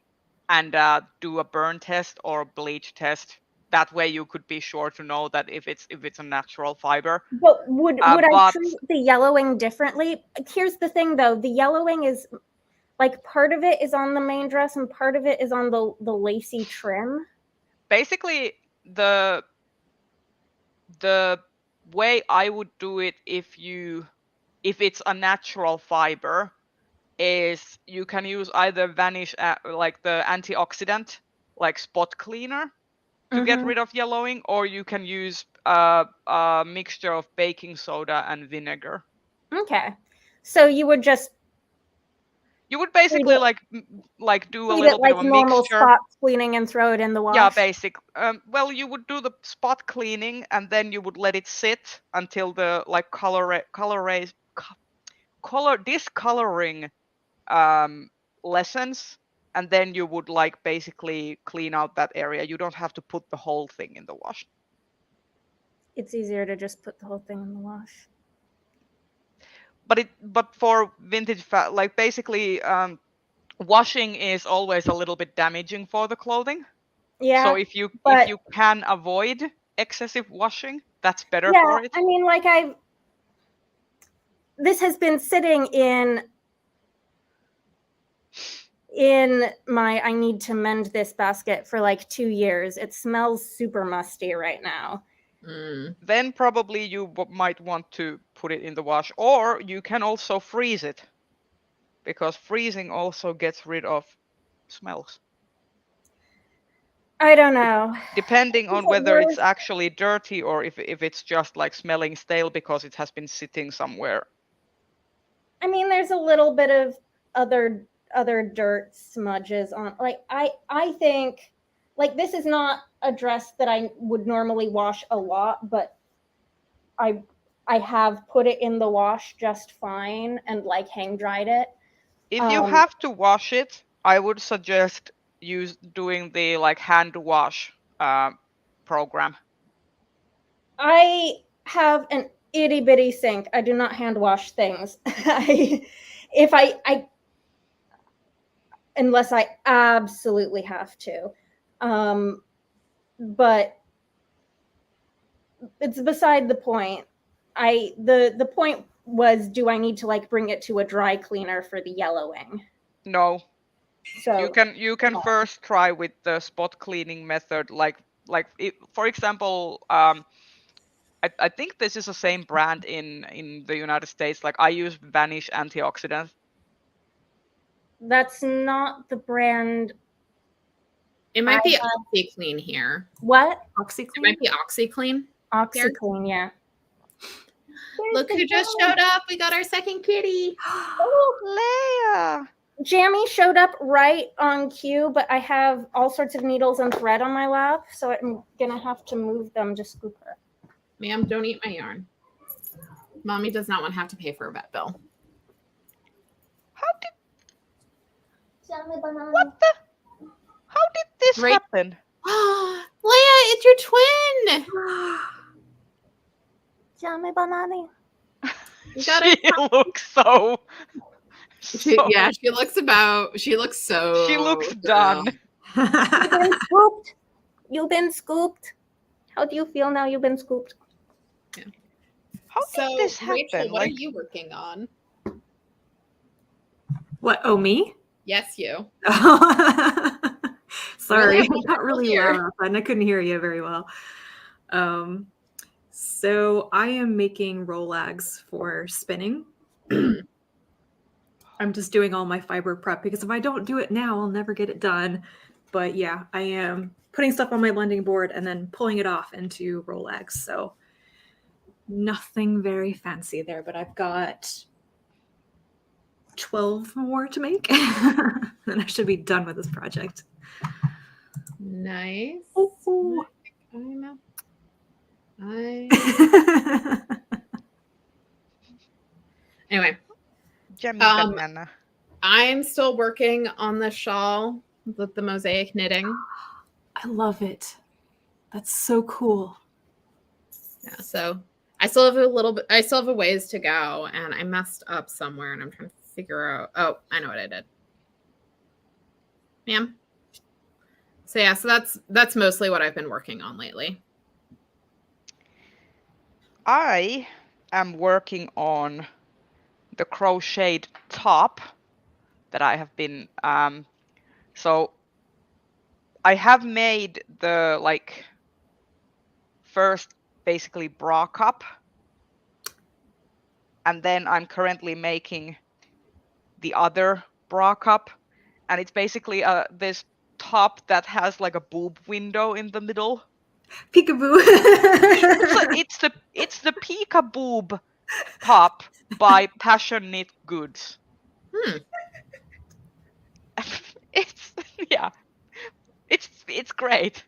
and do a burn test or bleach test. That way you could be sure to know that if it's a natural fiber. But would I treat the yellowing differently? Here's the thing though, the yellowing is like part of it is on the main dress and part of it is on the lacy trim. Basically, the way I would do it if it's a natural fiber is you can use either Vanish like the antioxidant like spot cleaner to get rid of yellowing, or you can use a mixture of baking soda and vinegar. Okay, so you would basically like do a little bit of a normal mixture. Spot cleaning and throw it in the wash. Yeah, basic. Well, you would do the spot cleaning and then you would let it sit until the like discoloring lessens, and then you would like basically clean out that area. You don't have to put the whole thing in the wash. It's easier to just put the whole thing in the wash. But for vintage like basically washing is always a little bit damaging for the clothing. Yeah. So if you can avoid excessive washing, that's better for it. I mean, like this has been sitting in my I need to mend this basket for like 2 years. It smells super musty right now. Then probably you might want to put it in the wash, or you can also freeze it, because freezing also gets rid of smells. I don't know. Depending on whether it's actually dirty or if it's just like smelling stale because it has been sitting somewhere. I mean, there's a little bit of other dirt smudges on. Like I think like this is not a dress that I would normally wash a lot, but I have put it in the wash just fine and like hang dried it. If you have to wash it, I would suggest doing the like hand wash program. I have an itty bitty sink. I do not hand wash things. Unless I absolutely have to. But it's beside the point. The point was, do I need to like bring it to a dry cleaner for the yellowing? No, So you can first try with the spot cleaning method, for example, I think this is the same brand in the United States. Like I use Vanish antioxidant. that's not the brand. It might be OxyClean here. What? It OxyClean? might be OxyClean. OxyClean, yeah. Look who just showed up. We got our second kitty. Oh, Leia! Jammy showed up right on cue, but I have all sorts of needles and thread on my lap, so I'm gonna have to move them to scoop her. Ma'am, don't eat my yarn. Mommy does not want to have to pay for a vet bill. How did this Right. happen? Leia, it's your twin. Jammy banana. You gotta- She looks so. She looks so. She looks done. You've been scooped. You've been scooped. How do you feel now you've been scooped? How So, did this happen? Rachel, what are you working on? What? Oh, me? Yes, you. Sorry, Really? I got really loud and I couldn't hear you very well. So I am making Rolags for spinning. I'm just doing all my fiber prep because if I don't do it now, I'll never get it done. But yeah, I am putting stuff on my blending board and then pulling it off into Rolags. So nothing very fancy there, but I've got 12 more to make. And I should be done with this project. Nice. Ooh. Anyway, Jammy Um, banana. I'm still working on the shawl with the mosaic knitting. I love it. That's so cool. Yeah, so I still have a ways to go, and I messed up somewhere, and I'm trying to figure out. Oh, I know what I did. Ma'am. So yeah, so that's mostly what I've been working on lately. I am working on the crocheted top that I have been. So I have made the first basically bra cup, and then I'm currently making the other bra cup, and it's basically this top that has like a boob window in the middle. Peekaboo. It's the Pika Boob top by Passion Knit Goods. It's great.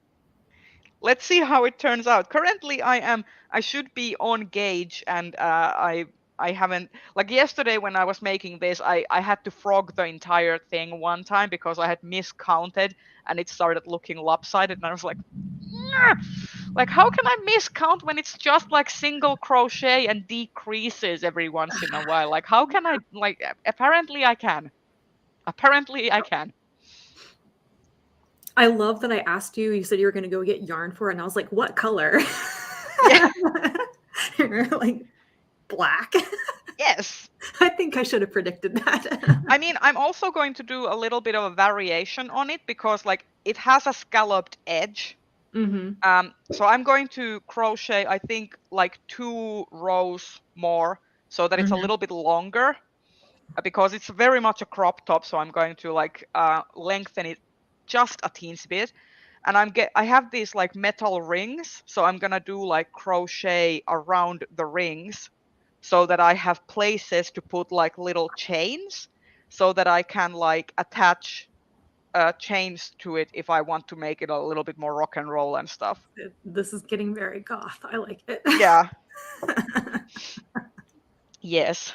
Let's see how it turns out. Currently, I should be on gauge, and I haven't, like yesterday when I was making this, I had to frog the entire thing one time because I had miscounted and it started looking lopsided, and I was like, "Nah! Like how can I miscount when it's just like single crochet and decreases every once in a while? Like how can I, like apparently I can. I love that I asked you. You said you were going to go get yarn for it, and I was like, "What color?" Yeah. You're like black. Yes. I think I should have predicted that. I mean, I'm also going to do a little bit of a variation on it because like it has a scalloped edge. Mm-hmm. So I'm going to crochet, I think, like 2 rows more so that it's a little bit longer because it's very much a crop top. So I'm going to like lengthen it just a teensy bit. And I have these like metal rings. So I'm going to do like crochet around the rings so that I have places to put like little chains so that I can like attach chains to it if I want to make it a little bit more rock and roll and stuff. This is getting very goth. I like it. Yeah. Yes.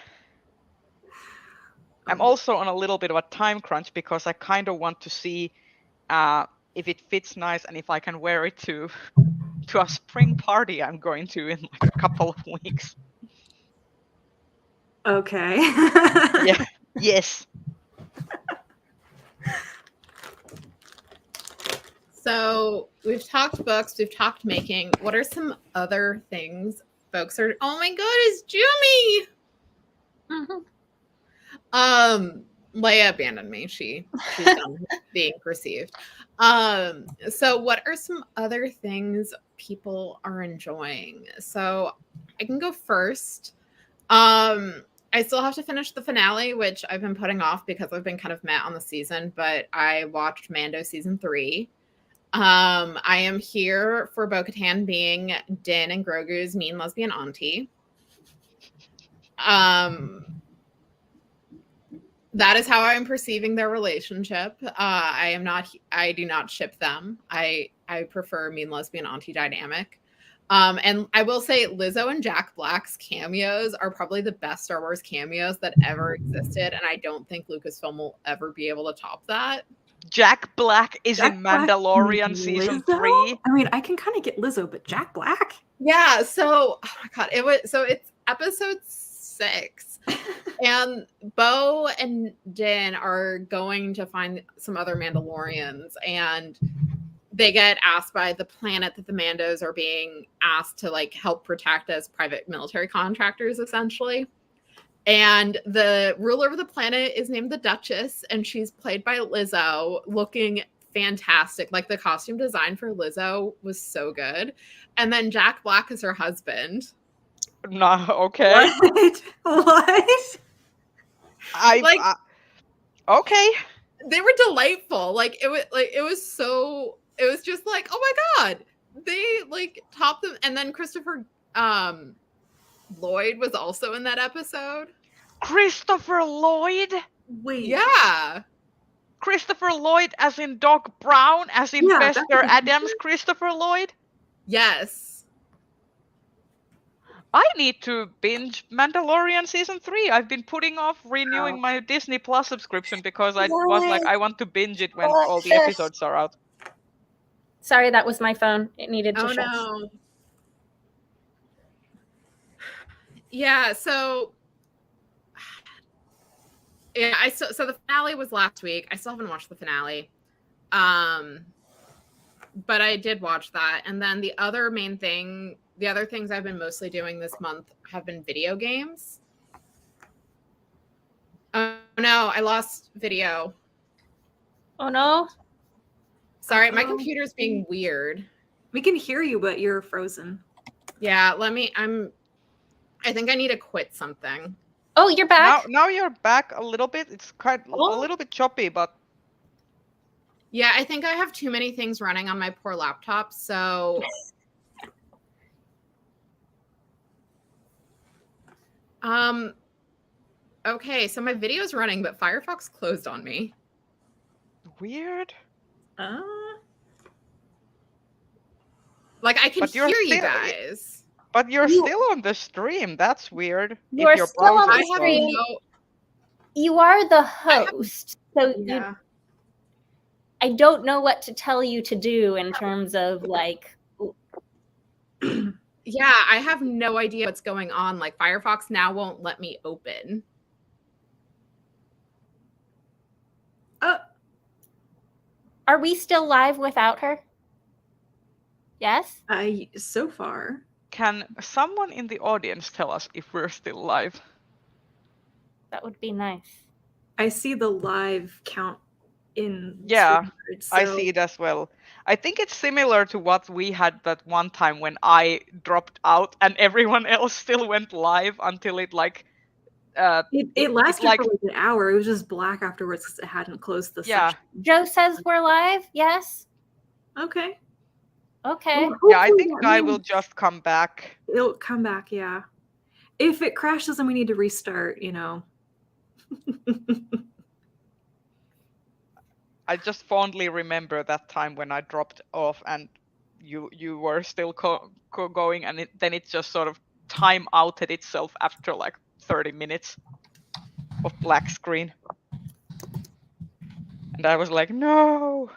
I'm also on a little bit of a time crunch because I kind of want to see if it fits nice and if I can wear it to a spring party I'm going to in like a couple of weeks. Okay. Yeah. Yes. So we've talked books, we've talked making. What are some other things folks are? Oh my God, it's Jumi! Mhm. Leia abandoned me. She's done being perceived. So what are some other things people are enjoying? So I can go first. I still have to finish the finale, which I've been putting off because I've been kind of meh on the season, but I watched Mando season 3. I am here for Bo-Katan being Din and Grogu's mean lesbian auntie. That is how I'm perceiving their relationship. I do not ship them. I prefer mean lesbian auntie dynamic. And I will say Lizzo and Jack Black's cameos are probably the best Star Wars cameos that ever existed, and I don't think Lucasfilm will ever be able to top that. Jack Black is Jack in Black Mandalorian and season Lizzo? 3. I mean, I can kind of get Lizzo, but Jack Black? Yeah, so oh my god, it's episode 6. And Bo and Din are going to find some other Mandalorians, and they get asked by the planet that the Mandos are being asked to like help protect as private military contractors, essentially. And the ruler of the planet is named the Duchess, and she's played by Lizzo, looking fantastic. Like the costume design for Lizzo was so good. And then Jack Black is her husband. No, okay. What? Okay. They were delightful. It was just like, oh my god, they like topped them. And then Christopher Lloyd was also in that episode. Christopher Lloyd? Wait. Yeah. Christopher Lloyd as in Doc Brown, as in Yeah, that's Bester what- Adams Christopher Lloyd? Yes. I need to binge Mandalorian season 3. I've been putting off renewing my Disney Plus subscription because I was like, I want to binge it when all the episodes are out. Sorry, that was my phone. It needed to Oh shut. no. Yeah, so yeah, so the finale was last week. I still haven't watched the finale. But I did watch that. And then the other things I've been mostly doing this month have been video games. Oh no, I lost video. Oh no. Sorry, my computer's being weird. We can hear you, but you're frozen. Yeah, I think I need to quit something. Oh, you're back. Now you're back a little bit. It's a little bit choppy, but Yeah, I think I have too many things running on my poor laptop, so okay, so my video's running, but Firefox closed on me. weird. Like I can But you're hear you still- guys. But you're still on the stream. That's weird. You are If your still on browser the is I have slow. stream. no You are the host, so Yeah. I don't know what to tell you to do in terms of like. yeah, I have no idea what's going on. Like Firefox now won't let me open. Are we still live without her? Yes. So far. Can someone in the audience tell us if we're still live? That would be nice. I see the live count in. Yeah, Streamyard, I so- see it as well. I think it's similar to what we had that one time when I dropped out and everyone else still went live until it like It lasted like- for like an hour. It was just black afterwards because it hadn't closed the Yeah. section. Joe says we're live. Yes. Okay. Okay. Well, yeah, I hopefully think that I means will just come back. It'll come back, yeah. If it crashes and we need to restart, you know. I just fondly remember that time when I dropped off and you were still going, and then it just sort of time outed itself after like 30 minutes of black screen. And I was like, no.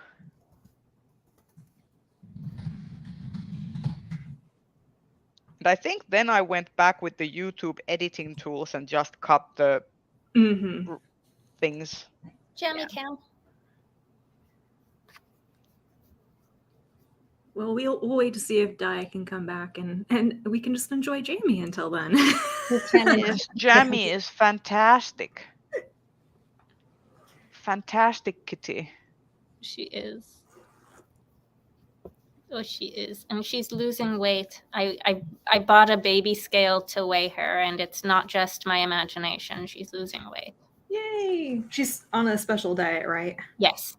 And I think then I went back with the YouTube editing tools and just cut the Mm-hmm. things. Jammy Yeah. Cam. Well, we'll wait to see if Di can come back, and we can just enjoy Jamie until then. We can Yes, Jamie is fantastic. Fantastic kitty. She is. Oh, she is, and she's losing weight. I bought a baby scale to weigh her, and it's not just my imagination. She's losing weight. Yay! She's on a special diet, right? Yes.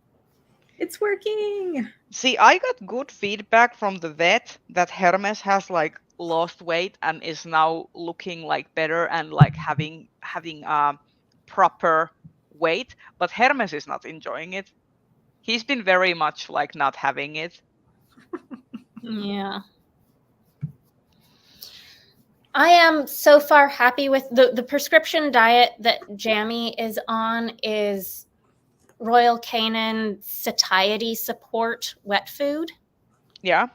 It's working. See, I got good feedback from the vet that Hermes has like lost weight and is now looking like better and like having proper weight, but Hermes is not enjoying it. He's been very much like not having it. Yeah. I am so far happy with the prescription diet that Jamie is on is Royal Canin satiety support wet food. Yeah.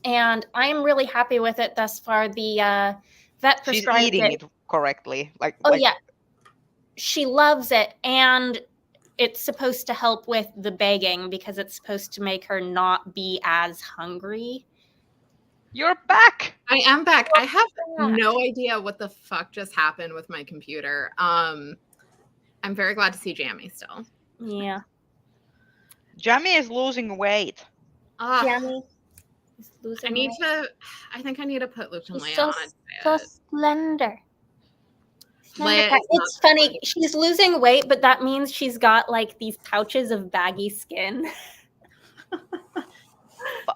And I'm really happy with it thus far. The vet She's prescribed eating it correctly. yeah. She loves it. And it's supposed to help with the begging because it's supposed to make her not be as hungry. You're back. I am back. I have no idea what the fuck just happened with my computer. I'm very glad to see Jamie still. Yeah. Jamie is losing weight. Jamie is losing weight. I think I need to put Luke and She's Leia on so diet. slender. Leia is It's funny. She's losing weight, but that means she's got like these pouches of baggy skin.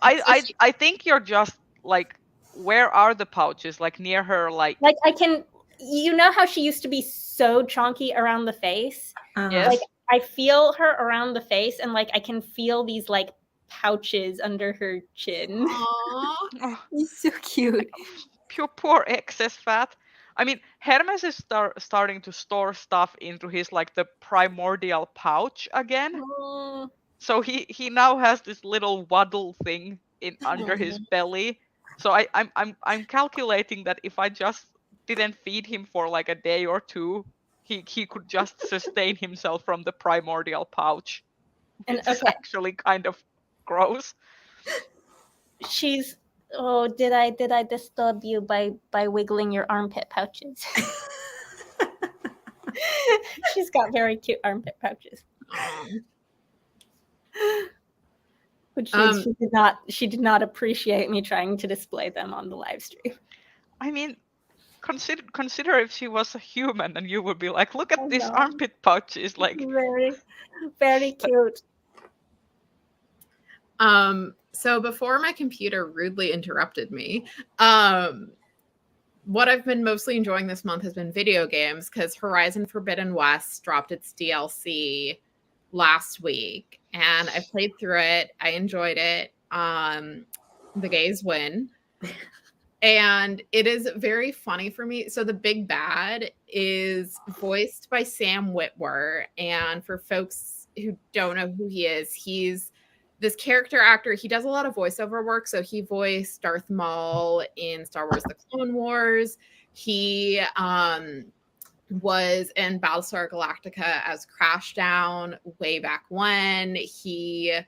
I think you're just like, where are the pouches? Like near her, like I can, you know how she used to be so chunky around the face? yes. Like I feel her around the face and like I can feel these like pouches under her chin. Aww. He's so cute. Poor excess fat. I mean, Hermes is starting to store stuff into his like the primordial pouch again. Oh. So he now has this little waddle thing in under his belly. So I'm calculating that if I just didn't feed him for like a day or two, he could just sustain himself from the primordial pouch. And It's actually kind of gross. She's did I disturb you by wiggling your armpit pouches? She's got very cute armpit pouches. Which she did not appreciate me trying to display them on the live stream. I mean, consider if she was a human and you would be like, look at this know. armpit pouch is like Very, very cute. So before my computer rudely interrupted me, what I've been mostly enjoying this month has been video games because Horizon Forbidden West dropped its DLC last week and I played through it. I enjoyed it. The gays win. And it is very funny for me. So the big bad is voiced by Sam Witwer. And for folks who don't know who he is, he's this character actor. He does a lot of voiceover work. So he voiced Darth Maul in Star Wars The Clone Wars. He was in Battlestar Galactica as Crashdown way back when. He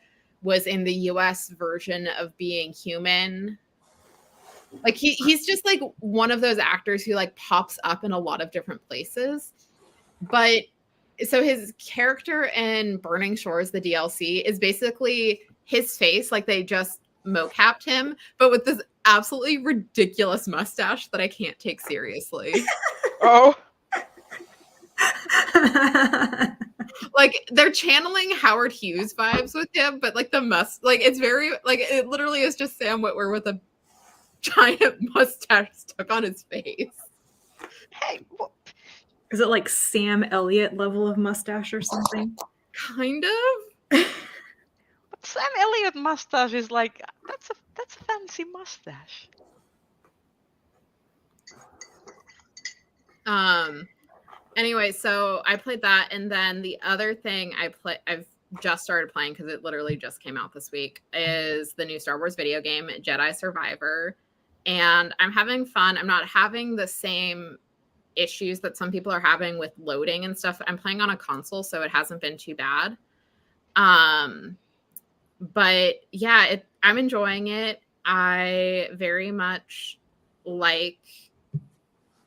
was in the US version of Being Human. Like he's just like one of those actors who like pops up in a lot of different places. But so his character in Burning Shores, the DLC, is basically his face. Like they just mocapped him, but with this absolutely ridiculous mustache that I can't take seriously. oh. Like they're channeling Howard Hughes vibes with him, but like it's very like it literally is just Sam Witwer with a giant mustache stuck on his face. Hey, Is it like Sam Elliott level of mustache or something? Kind of. but Sam Elliott mustache is like that's a fancy mustache. Anyway, so I played that, and then the other thing I've just started playing because it literally just came out this week is the new Star Wars video game, Jedi Survivor. And I'm having fun. I'm not having the same issues that some people are having with loading and stuff. I'm playing on a console, so it hasn't been too bad. But yeah, I'm enjoying it. I very much like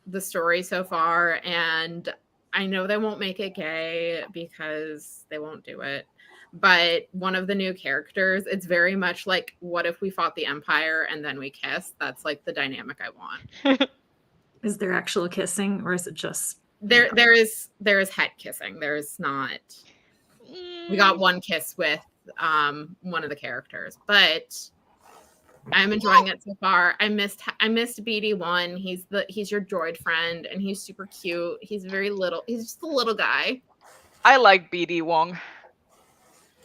the story so far, and I know they won't make it gay because they won't do it. But one of the new characters, it's very much like, what if we fought the Empire and then we kissed? That's like the dynamic I want. Is there actual kissing, or is it just there is head kissing. There's not. We got one kiss with one of the characters, but I'm enjoying it so far. I missed BD1. He's your droid friend, and he's super cute. He's very little. He's just a little guy. I like BD Wong.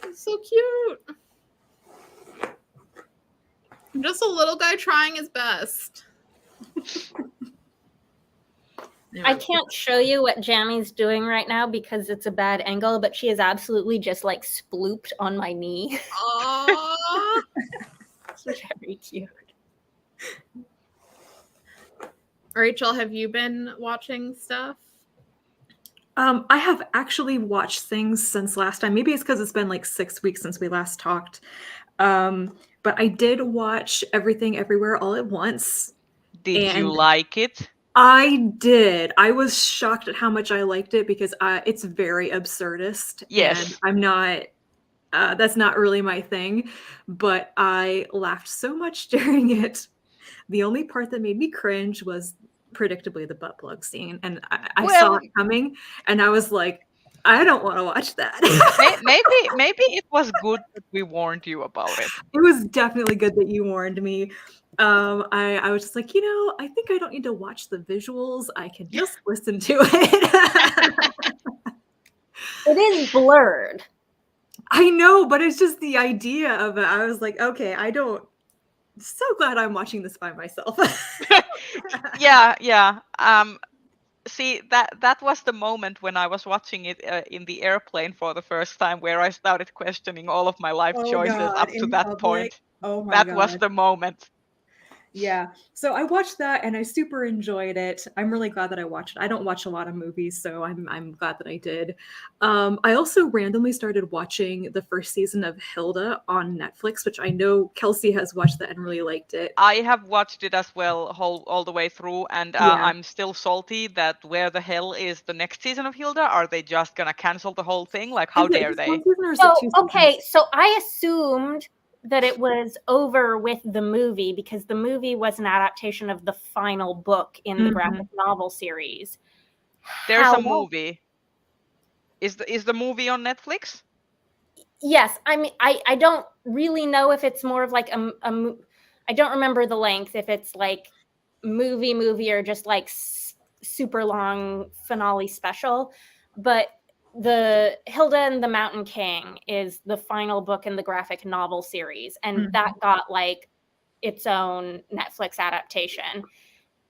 He's so cute. Just a little guy trying his best. I can't show you what Jammy's doing right now because it's a bad angle, but she is absolutely just like splooped on my knee. Aww. It's very cute. Rachel, have you been watching stuff? I have actually watched things since last time. Maybe it's because it's been like 6 weeks since we last talked. But I did watch Everything Everywhere All at Once. Did you like it? I did. I was shocked at how much I liked it because it's very absurdist. Yes. And I'm not, that's not really my thing, but I laughed so much during it. The only part that made me cringe was predictably the butt plug scene. And I saw it coming and I was like, I don't want to watch that. maybe it was good that we warned you about it. It was definitely good that you warned me. I was just like, I think I don't need to watch the visuals. I can just listen to it. It is blurred. I know, but it's just the idea of it. I was like, okay, so glad I'm watching this by myself. Yeah. See, that was the moment when I was watching it in the airplane for the first time where I started questioning all of my life choices up to that point. Oh my that God. was the moment. Yeah. So I watched that and I super enjoyed it. I'm really glad that I watched it. I don't watch a lot of movies, so I'm glad that I did. I also randomly started watching the first season of Hilda on Netflix, which I know Kelsey has watched that and really liked it. I have watched it as well all the way through, and I'm still salty that where the hell is the next season of Hilda? Are they just gonna cancel the whole thing? Like, how dare they? So I assumed that it was over with the movie because the movie was an adaptation of the final book in the graphic novel series. There's a movie. Is the movie on Netflix? Yes. I mean, I don't really know if it's more of like I don't remember the length, if it's like movie or just like super long finale special, but the Hilda and the Mountain King is the final book in the graphic novel series, and that got like its own Netflix adaptation.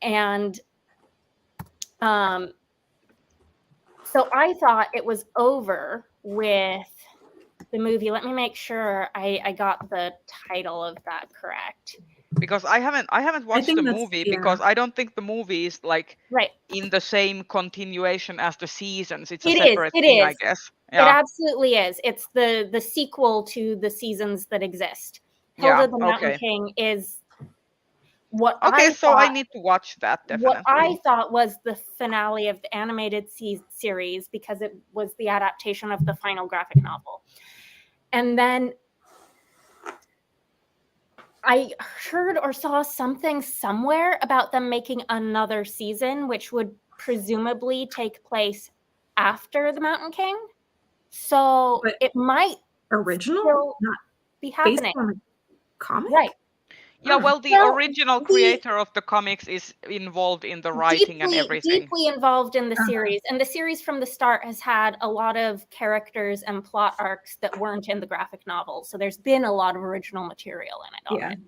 And so I thought it was over with the movie. Let me make sure I got the title of that correct. Because I haven't watched the movie because I don't think the movie is like in the same continuation as the seasons. It's a separate thing, I guess. Yeah. It absolutely is. It's the sequel to the seasons that exist. Hilda the Mountain King is what I need to watch that, definitely. What I thought was the finale of the animated series because it was the adaptation of the final graphic novel. And then I heard or saw something somewhere about them making another season, which would presumably take place after the Mountain King. So it might original not be happening. Based on a comic? Right. Yeah, well, the original creator of the comics is involved in the writing and everything. Deeply involved in the series. And the series from the start has had a lot of characters and plot arcs that weren't in the graphic novel. So there's been a lot of original material in it already.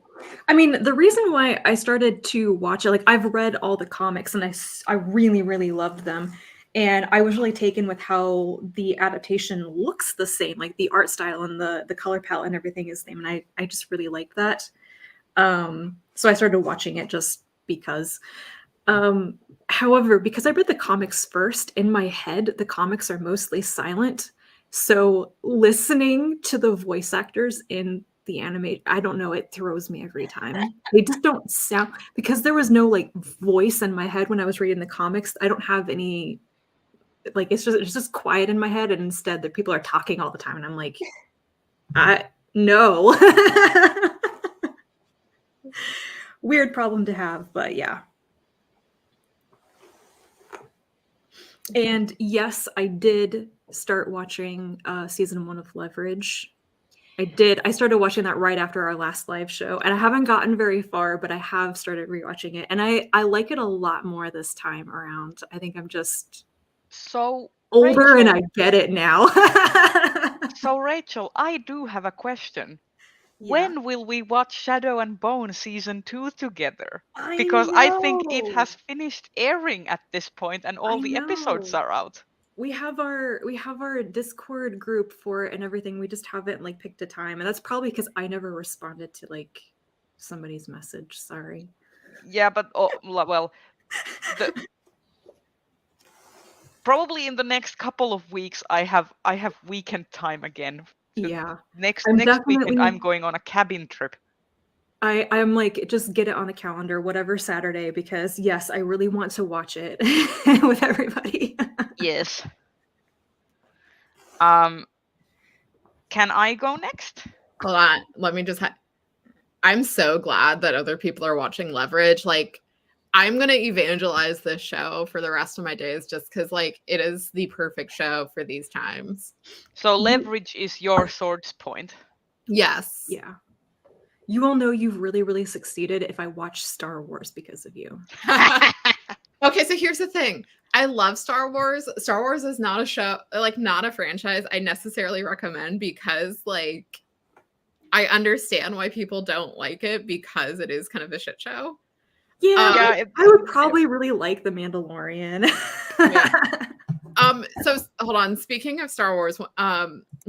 I mean, the reason why I started to watch it, like I've read all the comics and I really, really loved them. And I was really taken with how the adaptation looks the same, like the art style and the color palette and everything is the same. And I just really liked that. So I started watching it just because. However, because I read the comics first, in my head, the comics are mostly silent. So listening to the voice actors in the anime, I don't know, it throws me every time. They just don't sound, because there was no like voice in my head when I was reading the comics. I don't have any, like, it's just quiet in my head, and instead the people are talking all the time, and I'm like, no. Weird problem to have, but yeah. And yes, I did start watching season 1 of Leverage. I did. I started watching that right after our last live show, and I haven't gotten very far, but I have started rewatching it, and I like it a lot more this time around. I think I'm just So older and Rachel, I get it now. so Rachel, I do have a question. Yeah. When will we watch Shadow and Bone season 2 together? I Because I think it know. has finished airing at this point and all I the episodes know. are out. We have our Discord group for it and everything. We just haven't like picked a time, and that's probably because I never responded to like somebody's message. Sorry. Yeah, but well, probably in the next couple of weeks I have weekend time again. Yeah. Next I'm weekend definitely- I'm going on a cabin trip. I'm like, just get it on the calendar, whatever Saturday, because yes, I really want to watch it with everybody. Yes. Can I go next? Hold on. Let me just. I'm so glad that other people are watching Leverage. Like, I'm going to evangelize this show for the rest of my days just because, like, it is the perfect show for these times. So Leverage is your Swords Point. Yes. Yeah. You will know you've really, really succeeded if I watch Star Wars because of you. Okay, so here's the thing. I love Star Wars. Star Wars is not a show, like, not a franchise I necessarily recommend because, like, I understand why people don't like it because it is kind of a shit show. Yeah, I would probably really like The Mandalorian. So hold on. Speaking of Star Wars,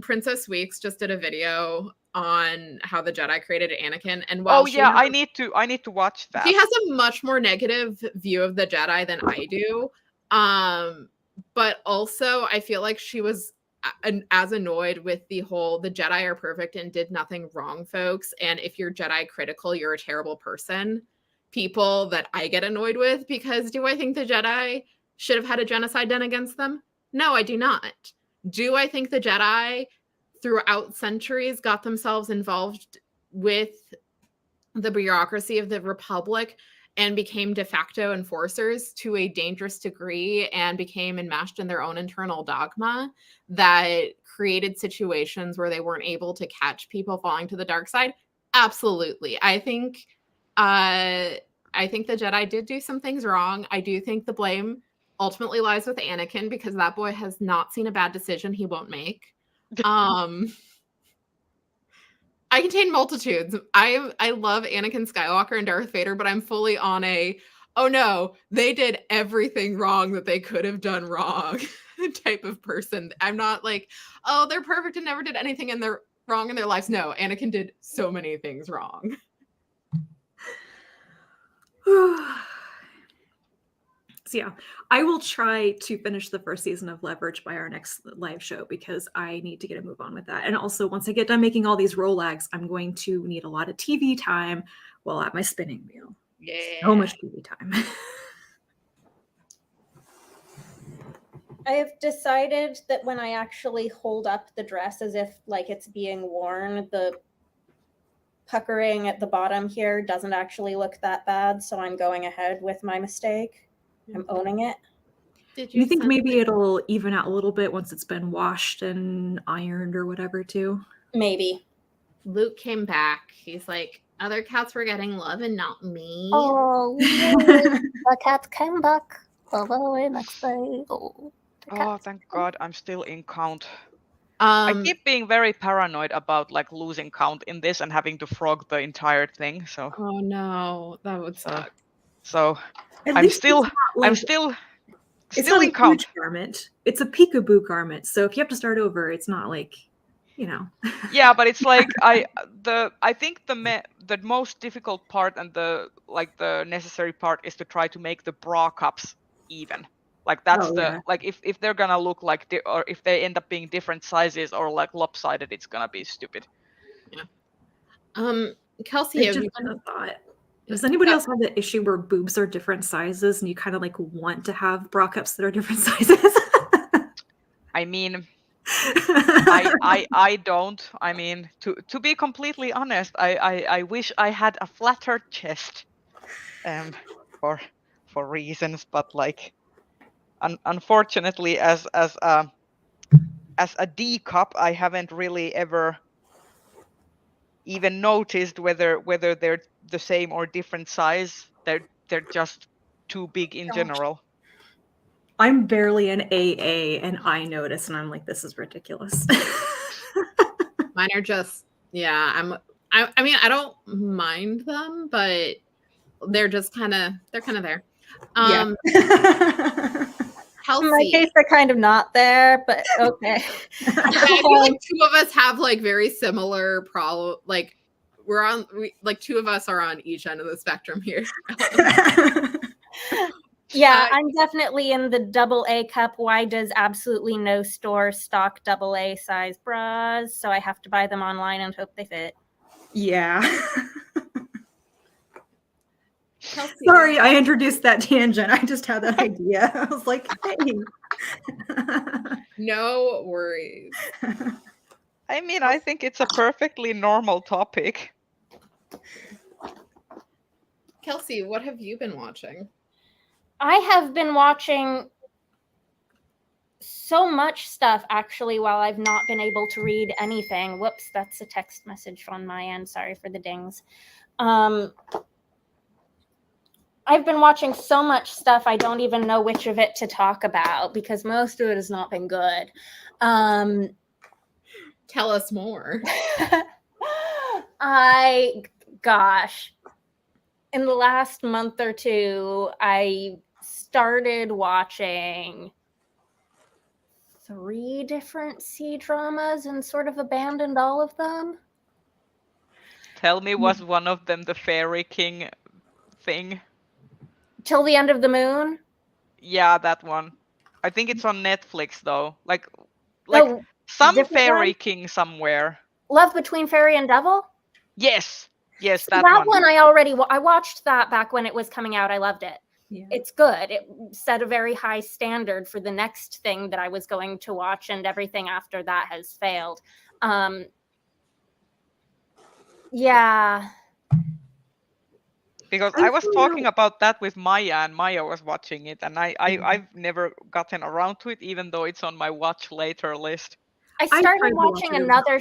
Princess Weeks just did a video on how the Jedi created Anakin, and while I need to watch that. She has a much more negative view of the Jedi than I do. But also I feel like she was as annoyed with the Jedi are perfect and did nothing wrong, folks. And if you're Jedi critical, you're a terrible person. People that I get annoyed with, because do I think the Jedi should have had a genocide done against them? No, I do not. Do I think the Jedi throughout centuries got themselves involved with the bureaucracy of the Republic and became de facto enforcers to a dangerous degree and became enmeshed in their own internal dogma that created situations where they weren't able to catch people falling to the dark side? Absolutely. I think the Jedi did do some things wrong. I do think the blame ultimately lies with Anakin because that boy has not seen a bad decision he won't make. I contain multitudes. I love Anakin Skywalker and Darth Vader, but I'm fully on oh no, they did everything wrong that they could have done wrong type of person. I'm not like, oh, they're perfect and never did anything and they're wrong in their lives. No, Anakin did so many things wrong. So yeah, I will try to finish the first season of Leverage by our next live show because I need to get a move on with that. And also, once I get done making all these Rolags, I'm going to need a lot of TV time while at my spinning wheel. Yeah. So much TV time. I have decided that when I actually hold up the dress as if like it's being worn, the puckering at the bottom here doesn't actually look that bad. So I'm going ahead with my mistake. I'm owning it. Did You think maybe it'll even out a little bit once it's been washed and ironed or whatever too? Maybe. Luke came back. He's like, other cats were getting love and not me. Oh, the cat came back all the way next day. Oh, Thank God I'm still in count. I I keep being very paranoid about like losing count in this and having to frog the entire thing. So. Oh no, that would suck. So At I'm least still it's not, like, it's still not in a count. huge garment. It's a peekaboo garment. So if you have to start over, it's not like, you know. Yeah, but it's like I think the most difficult part and the necessary part is to try to make the bra cups even. Like that's Oh, the yeah. like if they're gonna look like or if they end up being different sizes or like lopsided, it's gonna be stupid. Kelsey, I have just you had been? a thought. Does anybody else have the issue where boobs are different sizes and you kind of like want to have bra cups that are different sizes? I mean, I don't. I mean, to be completely honest, I wish I had a flatter chest, for reasons, but like, unfortunately, as a D cup, I haven't really ever even noticed whether they're the same or different size. They're just too big in Gosh. general. I'm barely an AA and I notice and I'm like, this is ridiculous. Mine are just I mean I don't mind them, but they're just kind of there. Yeah. In my Kelsey, case, they're kind of not there, but okay. I feel like two of us have like very similar problem. Like like two of us are on each end of the spectrum here. Yeah, I'm definitely in the AA cup. Why does absolutely no store stock AA size bras? So I have to buy them online and hope they fit. Yeah. Kelsey, Sorry, I introduced that tangent. I just had that idea. I was like, hey. no worries. I mean, I think it's a perfectly normal topic. Kelsey, what have you been watching? I have been watching so much stuff actually while I've not been able to read anything. Whoops, that's a text message on my end. Sorry for the dings. I've been watching so much stuff I don't even know which of it to talk about because most of it has not been good. Tell us more. Gosh, in the last month or two, I started watching 3 different C-dramas and sort of abandoned all of them. Tell me, was one of them the Fairy King thing? Till the End of the Moon? Yeah, that one. I think it's on Netflix though. Like Oh, some different Fairy one? King somewhere. Love Between Fairy and Devil? Yes, So that that one. one I watched that back when it was coming out. I loved it. Yeah. It's good. It set a very high standard for the next thing that I was going to watch, and everything after that has failed. Yeah. Because I was talking about that with Maya, and Maya was watching it, and I've never gotten around to it, even though it's on my watch later list. I tried started to watching watch it. another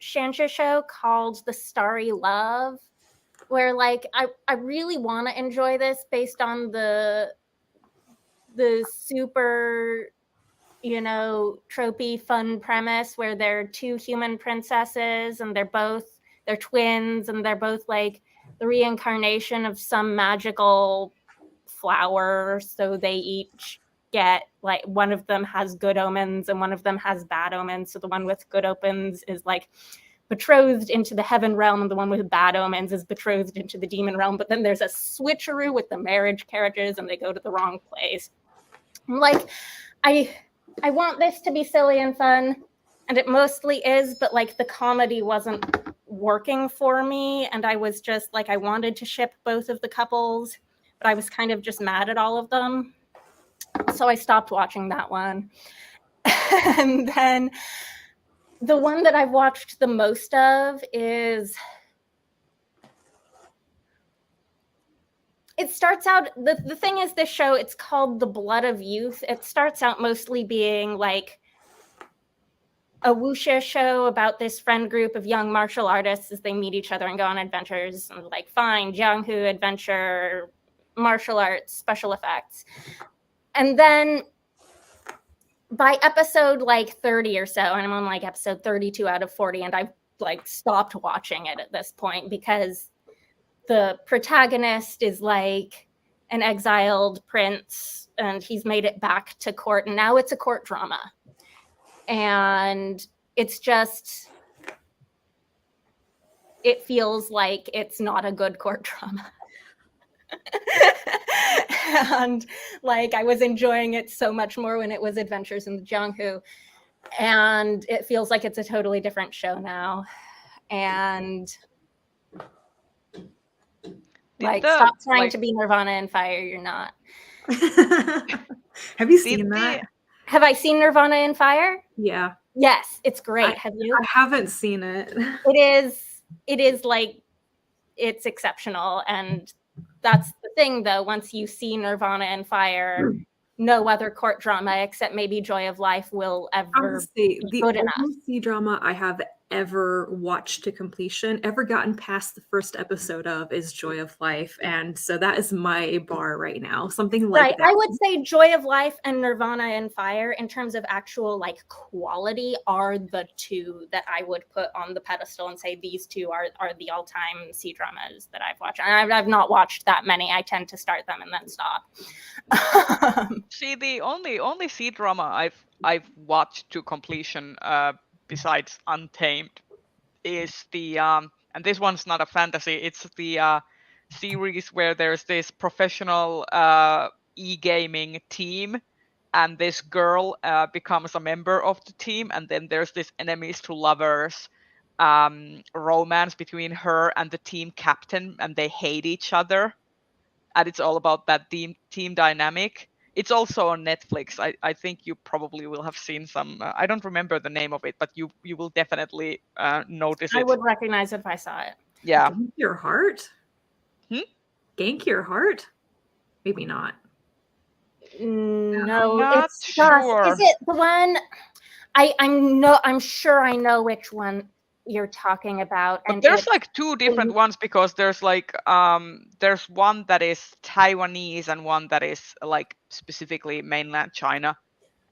Shansha show called The Starry Love, where like I really want to enjoy this based on the super, tropey fun premise where they're 2 human princesses and they're twins and they're both like the reincarnation of some magical flower, so they each get like one of them has good omens and one of them has bad omens. So the one with good omens is like betrothed into the heaven realm, and the one with bad omens is betrothed into the demon realm. But then there's a switcheroo with the marriage carriages and they go to the wrong place. I'm like, I want this to be silly and fun, and it mostly is, but like the comedy wasn't working for me, and I was just like, I wanted to ship both of the couples, but I was kind of just mad at all of them. So I stopped watching that one. And then the one that I've watched the most of is, it starts out, the thing is, this show, it's called The Blood of Youth. It starts out mostly being like a wuxia show about this friend group of young martial artists as they meet each other and go on adventures, and like fine Jianghu adventure, martial arts, special effects. And then by episode like 30 or so, and I'm on like episode 32 out of 40, and I've like stopped watching it at this point because the protagonist is like an exiled prince and he's made it back to court, and now it's a court drama. And it's just, it feels like it's not a good court drama. And like I was enjoying it so much more when it was Adventures in the Jianghu, and it feels like it's a totally different show now. And like, stop trying to be Nirvana and Fire. You're not. Have you seen that? Have I seen Nirvana and Fire? Yeah. Yes, it's great. Have you? I haven't seen it. It is like, it's exceptional. And that's the thing, though. Once you see Nirvana and Fire, no other court drama except maybe Joy of Life will ever be good enough. The only C-drama I have ever watched to completion, ever gotten past the first episode of, is Joy of Life. And so that is my bar right now. Something like that. I would say Joy of Life and Nirvana and Fire, in terms of actual like quality, are the two that I would put on the pedestal and say these two are the all-time C-dramas that I've watched. And I've not watched that many. I tend to start them and then stop. See, the only C-drama I've watched to completion, besides Untamed, is the and this one's not a fantasy, it's the series where there's this professional e-gaming team, and this girl becomes a member of the team, and then there's this enemies to lovers romance between her and the team captain, and they hate each other, and it's all about that team dynamic. It's also on Netflix. I think you probably will have seen some. I don't remember the name of it, but you will definitely notice it. I would recognize it if I saw it. Yeah. Gank Your Heart? Gank Your Heart? Maybe not. No, not it's sure. Just, is it the one? I'm sure I know which one you're talking about. But And there's like two different ones, because there's like there's one that is Taiwanese and one that is like specifically mainland China,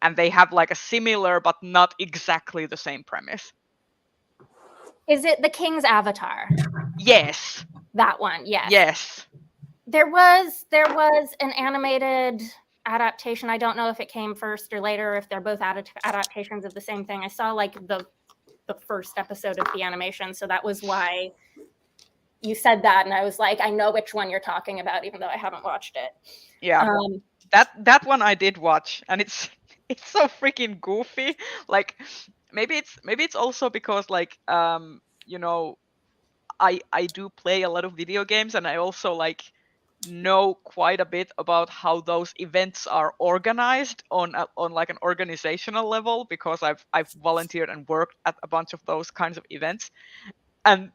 and they have like a similar but not exactly the same premise. Is it The King's Avatar? Yes. That one, yes. Yes. There was an animated adaptation. I don't know if it came first or later, or if they're both adaptations of the same thing. I saw like the first episode of the animation, so that was why you said that, and I was like, I know which one you're talking about, even though I haven't watched it. Yeah. That one I did watch, and it's so freaking goofy. Like maybe it's also because like you know, I do play a lot of video games, and I also like know quite a bit about how those events are organized on like an organizational level, because I've volunteered and worked at a bunch of those kinds of events, and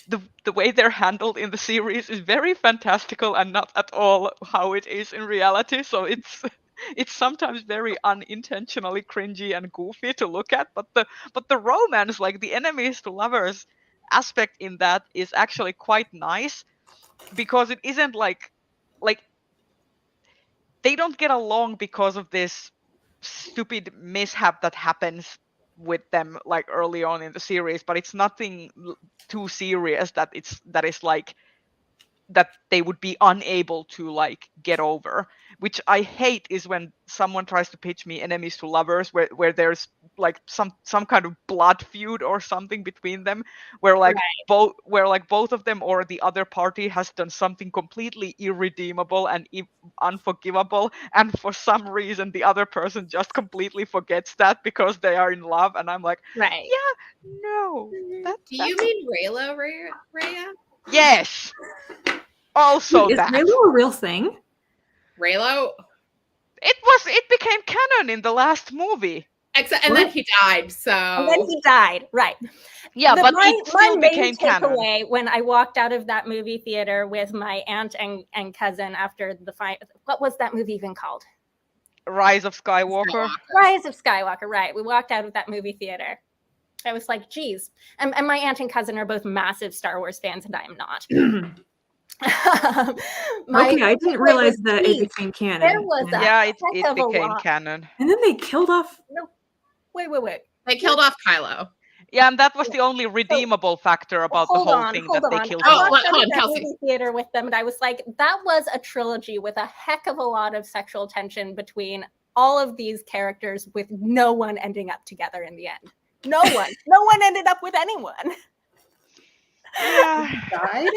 the way they're handled in the series is very fantastical and not at all how it is in reality. So it's sometimes very unintentionally cringy and goofy to look at, but the romance, like the enemies to lovers aspect in that, is actually quite nice, because it isn't like they don't get along because of this stupid mishap that happens with them like early on in the series, but it's nothing too serious that is like that they would be unable to like get over, which I hate is when someone tries to pitch me enemies to lovers where there's like some kind of blood feud or something between them, where like both of them or the other party has done something completely irredeemable and unforgivable, and for some reason the other person just completely forgets that because they are in love, and I'm like, right, yeah, no. Do you mean Raylo, Raya? Yes. Also, is that Raylo a real thing? Raylo? It became canon in the last movie. And then he died. So and then he died, right? Yeah, but it still my became main canon. takeaway when I walked out of that movie theater with my aunt and cousin after the fight. What was that movie even called? Rise of Skywalker. Rise of Skywalker, right? We walked out of that movie theater. I was like, geez. And my aunt and cousin are both massive Star Wars fans, and I am not. Okay, I didn't realize that it became canon. There was it became canon. And then they killed off. No, wait. They killed off Kylo. Yeah, and that was the only redeemable factor about the whole thing, that they killed I off. walked out of that movie theater with them, and I was like, that was a trilogy with a heck of a lot of sexual tension between all of these characters, with no one ending up together in the end. No one ended up with anyone. Yeah. Died?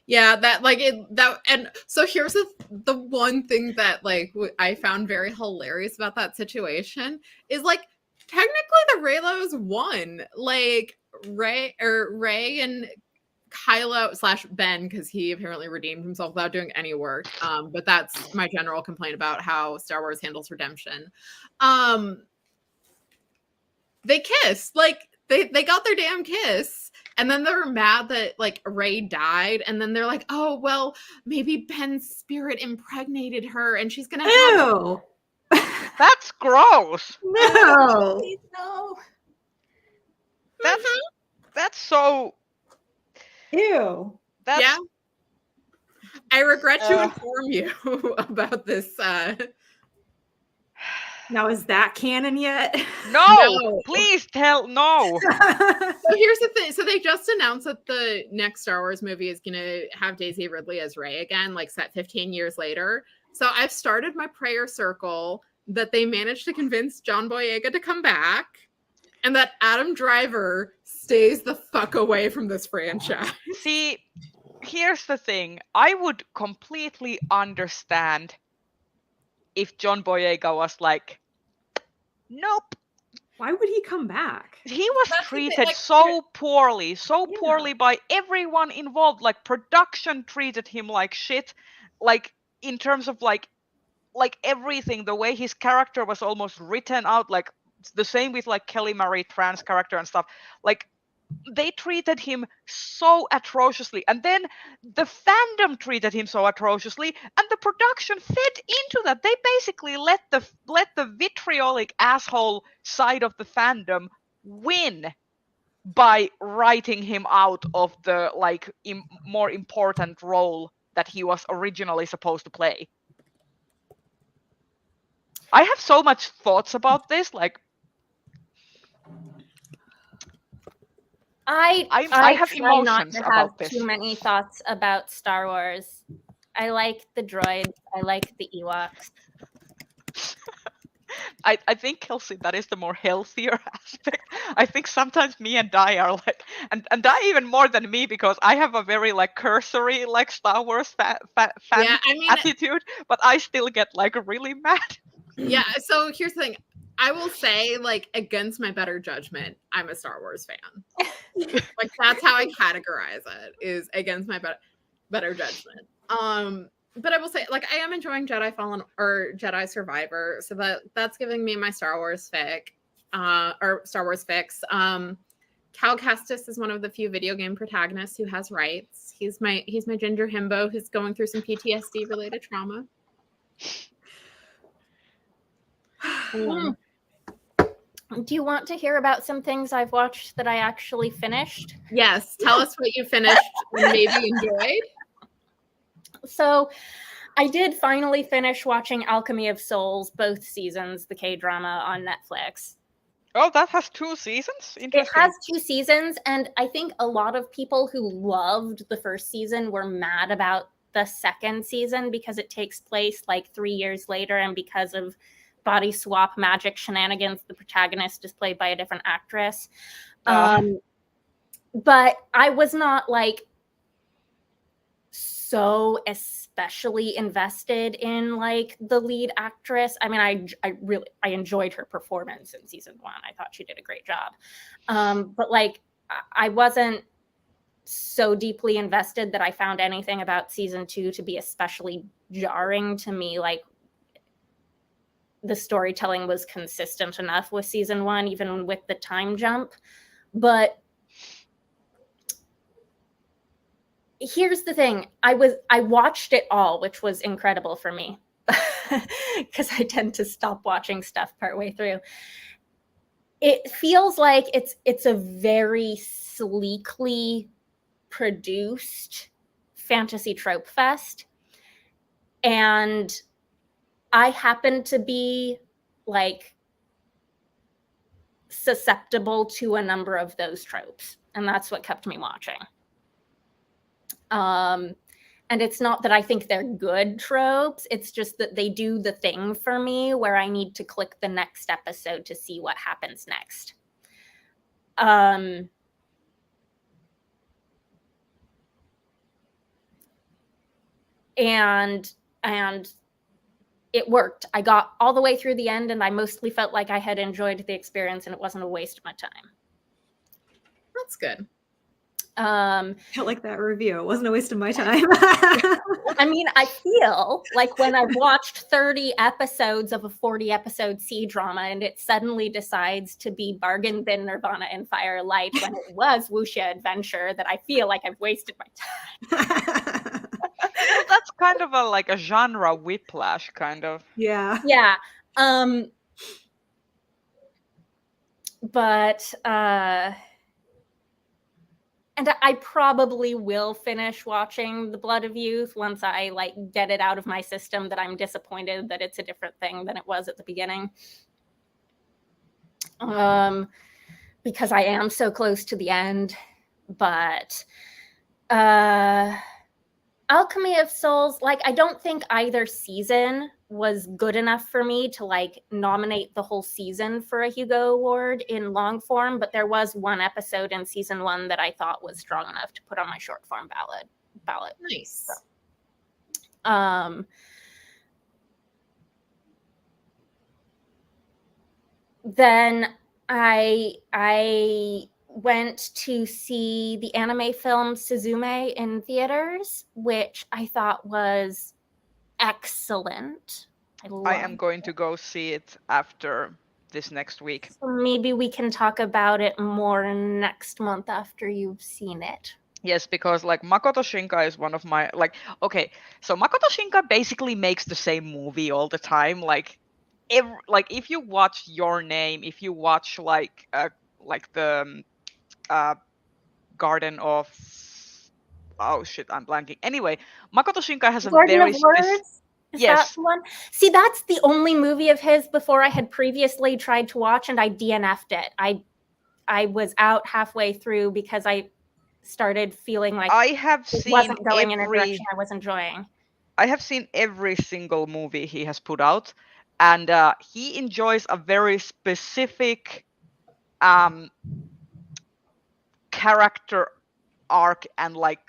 Yeah, that like it that and so here's the one thing that like I found very hilarious about that situation is like technically the Reylos won. Like Ray and Kylo / Ben, because he apparently redeemed himself without doing any work. But that's my general complaint about how Star Wars handles redemption. They kissed, like they got their damn kiss, and then they were mad that like Rey died, and then they're like, oh well, maybe Ben's spirit impregnated her, and she's gonna have. Ew. That's gross. No. Please, no. That's so. Ew. That's, Yeah. I regret to inform you about this. Now, is that canon yet? No, please tell no. So here's the thing. So they just announced that the next Star Wars movie is going to have Daisy Ridley as Rey again, like set 15 years later. So I've started my prayer circle that they managed to convince John Boyega to come back and that Adam Driver stays the fuck away from this franchise. See, here's the thing. I would completely understand if John Boyega was like, nope. Why would he come back? He was That's the thing, treated like, so poorly Yeah. by everyone involved. Like production treated him like shit. Like in terms of like everything, the way his character was almost written out, like the same with like Kelly Marie Tran's character and stuff. Like they treated him so atrociously, and then the fandom treated him so atrociously, and the production fed into that. They basically let the vitriolic asshole side of the fandom win by writing him out of the like more important role that he was originally supposed to play. I have so much thoughts about this, like I have try not emotions to about have this. too many thoughts about Star Wars. I like the droids. I like the Ewoks. I think, Kelsey, that is the more healthier aspect. I think sometimes me and Dai are like, and Dai even more than me, because I have a very like cursory like Star Wars fan Yeah, I mean, attitude, but I still get like really mad. yeah. So here's the thing. I will say, like, against my better judgment, I'm a Star Wars fan. Like, that's how I categorize it, is against my better judgment. But I will say, like, I am enjoying Jedi Fallen or Jedi Survivor, so that's giving me my Star Wars fic, or Star Wars fix. Cal Kestis is one of the few video game protagonists who has rights. He's my ginger himbo who's going through some PTSD related trauma. Do you want to hear about some things I've watched that I actually finished? Yes, tell us what you finished and maybe enjoyed. So I did finally finish watching Alchemy of Souls, both seasons, the K-drama on Netflix. Oh, that has 2 seasons? It Interesting. has 2 seasons, and I think a lot of people who loved the first season were mad about the second season because it takes place like 3 years later, and because of body swap magic shenanigans, the protagonist is played by a different actress. But I was not like so especially invested in like the lead actress. I mean, I enjoyed her performance in season 1. I thought she did a great job. But like I wasn't so deeply invested that I found anything about season 2 to be especially jarring to me. Like the storytelling was consistent enough with season 1, even with the time jump. But here's the thing. I watched it all, which was incredible for me because I tend to stop watching stuff partway through. It feels like it's a very sleekly produced fantasy trope fest. And I happen to be like susceptible to a number of those tropes, and that's what kept me watching. And it's not that I think they're good tropes, it's just that they do the thing for me where I need to click the next episode to see what happens next. and it worked. I got all the way through the end, and I mostly felt like I had enjoyed the experience, and it wasn't a waste of my time. That's good. I like that review. It wasn't a waste of my time. I mean, I feel like when I've watched 30 episodes of a 40-episode C-drama and it suddenly decides to be Bargain Bin Nirvana and Firelight when it was Wuxia Adventure, that I feel like I've wasted my time. Well, that's kind of like a genre whiplash, kind of. Yeah. Yeah. But and I probably will finish watching The Blood of Youth once I like get it out of my system that I'm disappointed that it's a different thing than it was at the beginning. Because I am so close to the end. But Alchemy of Souls, like, I don't think either season was good enough for me to like nominate the whole season for a Hugo Award in long form, but there was one episode in season 1 that I thought was strong enough to put on my short form ballot. Nice. Then I went to see the anime film Suzume in theaters, which I thought was excellent. I am going to go see it after this next week. So maybe we can talk about it more next month after you've seen it. Yes, because like Makoto Shinkai is one of my okay, so Makoto Shinkai basically makes the same movie all the time. Like if you watch Your Name, if you watch like the Garden of, oh shit, I'm blanking. Anyway, Makoto Shinkai has Garden a very of Words? Is yes. that one? See, that's the only movie of his before I had previously tried to watch, and I DNF'd it. I was out halfway through because I started feeling like I have it seen wasn't going in a direction I was enjoying. I have seen every single movie he has put out, and he enjoys a very specific character arc and like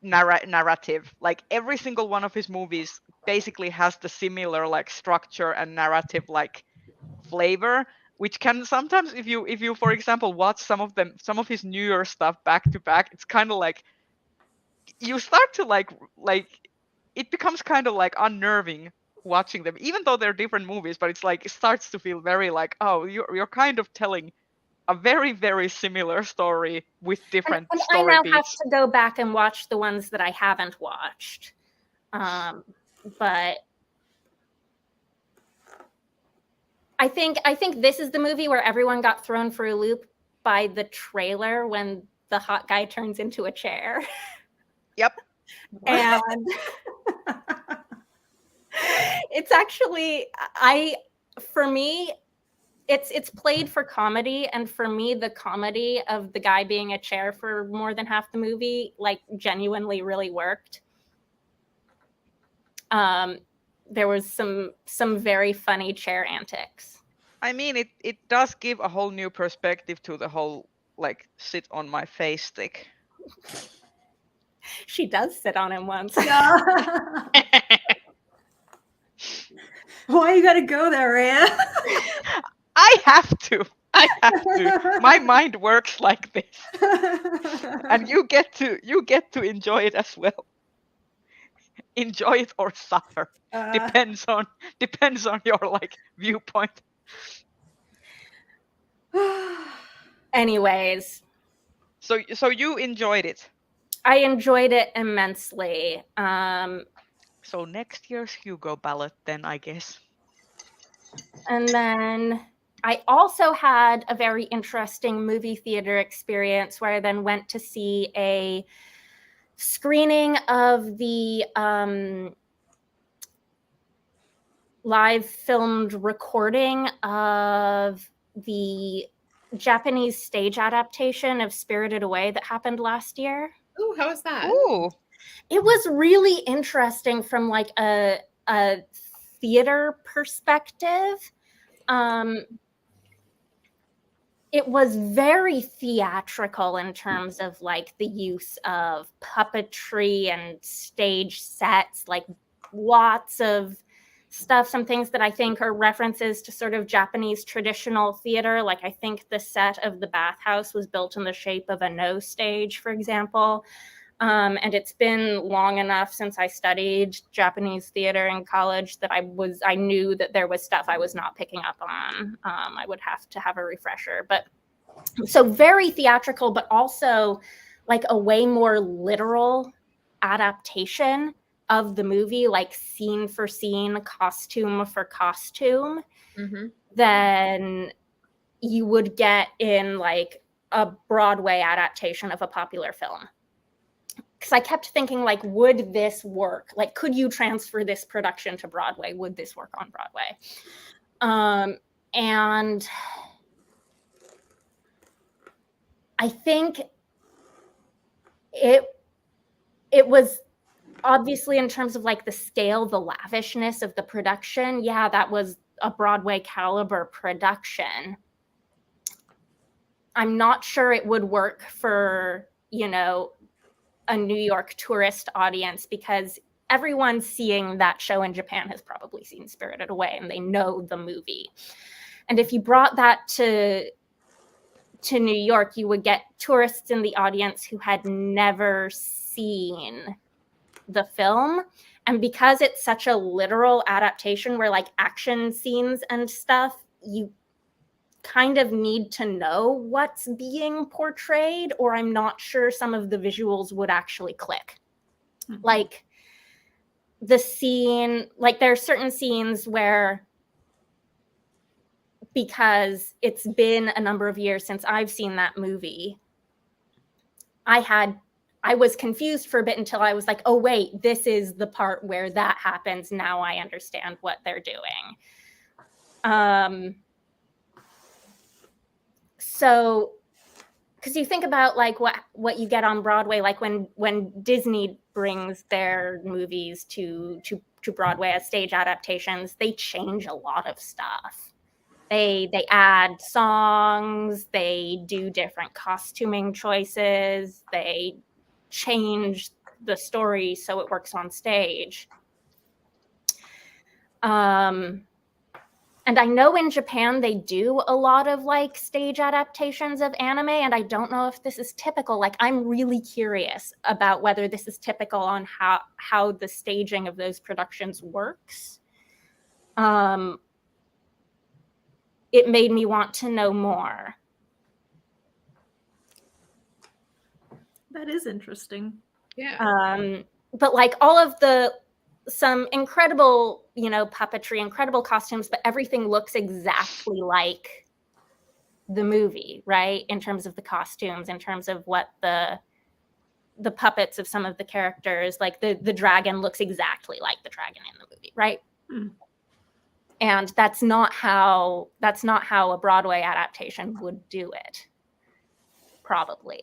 narrative. Like every single one of his movies basically has the similar like structure and narrative like flavor, which can sometimes, if you for example watch some of his newer stuff back to back, it's kind of like you start to like it becomes kind of like unnerving watching them, even though they're different movies. But it's like it starts to feel very like, oh, you're kind of telling a very, very similar story with different story I now beats. have to go back and watch the ones that I haven't watched. But I think this is the movie where everyone got thrown for a loop by the trailer when the hot guy turns into a chair. Yep. And it's actually, for me, it's played for comedy, and for me, the comedy of the guy being a chair for more than half the movie, like, genuinely really worked. There was some very funny chair antics. I mean, it does give a whole new perspective to the whole like sit on my face stick. She does sit on him once. Why you gotta go there, Rhea? I have to. My mind works like this, and you get to enjoy it as well. Enjoy it or suffer. Depends on your like viewpoint. Anyways, so you enjoyed it. I enjoyed it immensely. So next year's Hugo ballot, then, I guess. And then I also had a very interesting movie theater experience where I then went to see a screening of the live filmed recording of the Japanese stage adaptation of Spirited Away that happened last year. Ooh, how was that? Ooh. It was really interesting from like a theater perspective. it was very theatrical in terms of like the use of puppetry and stage sets, like lots of stuff, some things that I think are references to sort of Japanese traditional theater. Like I think the set of the bathhouse was built in the shape of a no stage, for example. And it's been long enough since I studied Japanese theater in college that I knew that there was stuff I was not picking up on. I would have to have a refresher. But so very theatrical, but also like a way more literal adaptation of the movie, like scene for scene, costume for costume, than you would get in like a Broadway adaptation of a popular film. Because I kept thinking, like, would this work? Like, could you transfer this production to Broadway? Would this work on Broadway? And I think it was obviously, in terms of like the scale, the lavishness of the production, yeah, that was a Broadway caliber production. I'm not sure it would work for, you know, a New York tourist audience, because everyone seeing that show in Japan has probably seen Spirited Away and they know the movie. And if you brought that to New York, you would get tourists in the audience who had never seen the film. And because it's such a literal adaptation where like action scenes and stuff, you kind of need to know what's being portrayed, or I'm not sure some of the visuals would actually click. Like the scene, like there are certain scenes where, because it's been a number of years since I've seen that movie, I was confused for a bit until I was like, oh wait, this is the part where that happens. Now I understand what they're doing. So, because you think about like what you get on Broadway, like when Disney brings their movies to Broadway as stage adaptations, they change a lot of stuff. They add songs, they do different costuming choices, they change the story so it works on stage. And I know in Japan they do a lot of like stage adaptations of anime, and I don't know if this is typical. Like I'm really curious about whether this is typical on how the staging of those productions works. It made me want to know more. That is interesting. Yeah. But like all of some incredible, you know, puppetry, incredible costumes, but everything looks exactly like the movie, right? In terms of the costumes, in terms of what the puppets of some of the characters, like the dragon looks exactly like the dragon in the movie, right? And that's not how a Broadway adaptation would do it, probably.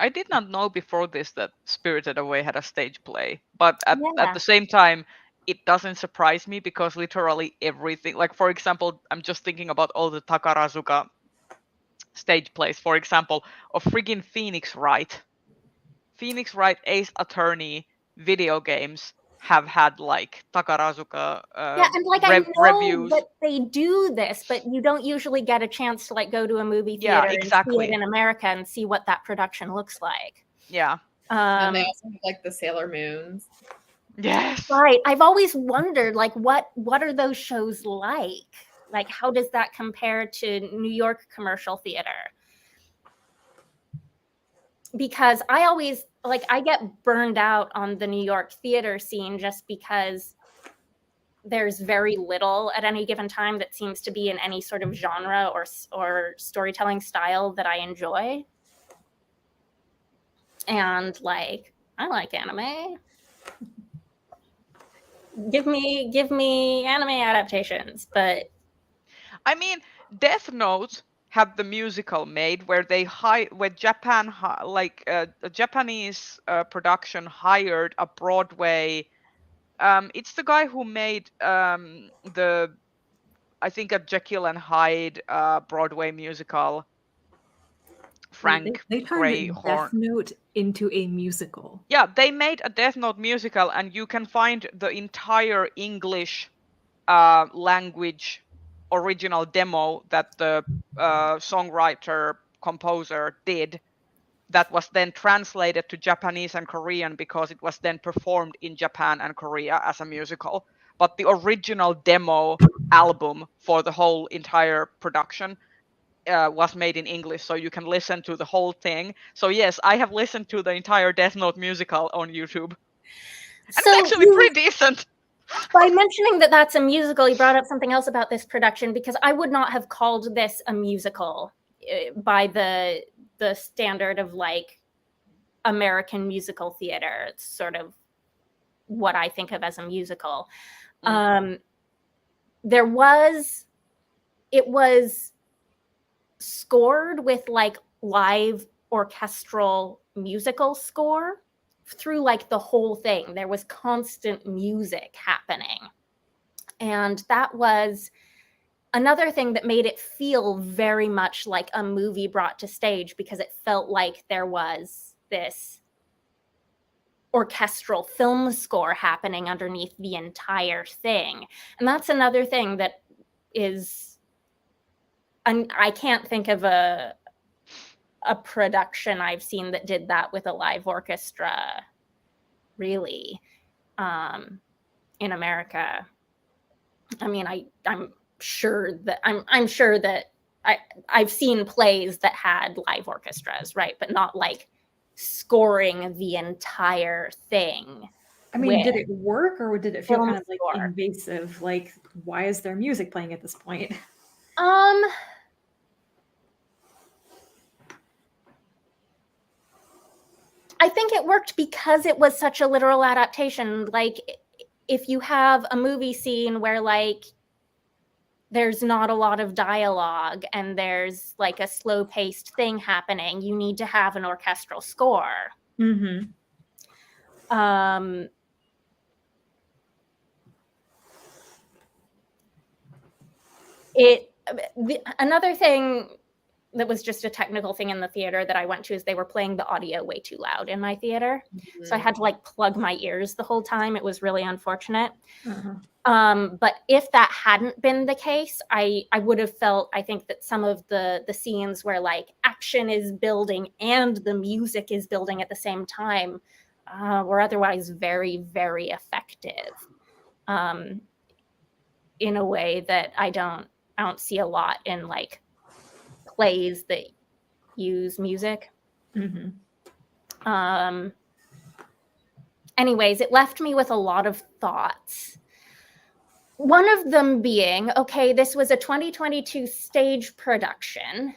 I did not know before this that Spirited Away had a stage play, but at the same time, it doesn't surprise me because literally everything, like for example, I'm just thinking about all the Takarazuka stage plays, for example, of friggin' Phoenix Wright. Phoenix Wright Ace Attorney video games have had like Takarazuka and like I know reviews. that they do this, but you don't usually get a chance to like go to a movie theater and see it in America and see what that production looks like. Yeah. And they also have like the Sailor Moons. Yes. Right. I've always wondered, like, what are those shows like? Like, how does that compare to New York commercial theater? Because I always, like, I get burned out on the New York theater scene just because there's very little at any given time that seems to be in any sort of genre or storytelling style that I enjoy. And like, I like anime. Give me anime adaptations, but I mean, Death Note had the musical made where Japan a Japanese production hired a Broadway. It's the guy who made the I think a Jekyll and Hyde Broadway musical. Wait, Frank they turned Greyhorn. Death Note into a musical. Yeah, they made a Death Note musical, and you can find the entire English language original demo that the songwriter composer did, that was then translated to Japanese and Korean because it was then performed in Japan and Korea as a musical. But the original demo album for the whole entire production was made in English, so you can listen to the whole thing. So yes, I have listened to the entire Death Note musical on YouTube, and So it's actually pretty decent. by mentioning that that's a musical, you brought up something else about this production, because I would not have called this a musical by the standard of like American musical theater. It's sort of what I think of as a musical. It was scored with like live orchestral musical score through like the whole thing. There was constant music happening. And that was another thing that made it feel very much like a movie brought to stage, because it felt like there was this orchestral film score happening underneath the entire thing. And that's another thing that is, I can't think of a production I've seen that did that with a live orchestra, really, in America. I mean, I'm sure that I've seen plays that had live orchestras, right? But not like scoring the entire thing. I mean, did it work, or did it feel Film kind of like score. invasive? Like, why is there music playing at this point? I think it worked because it was such a literal adaptation. Like, if you have a movie scene where like there's not a lot of dialogue and there's like a slow-paced thing happening, you need to have an orchestral score. Mm-hmm. Another thing that was just a technical thing in the theater that I went to is they were playing the audio way too loud in my theater. Mm-hmm. So I had to like plug my ears the whole time. It was really unfortunate. Uh-huh. But if that hadn't been the case, I would have felt, I think that some of the scenes where like action is building and the music is building at the same time were otherwise very, very effective in a way that I don't see a lot in like plays that use music. Mm-hmm. Anyways, it left me with a lot of thoughts. One of them being, okay, this was a 2022 stage production.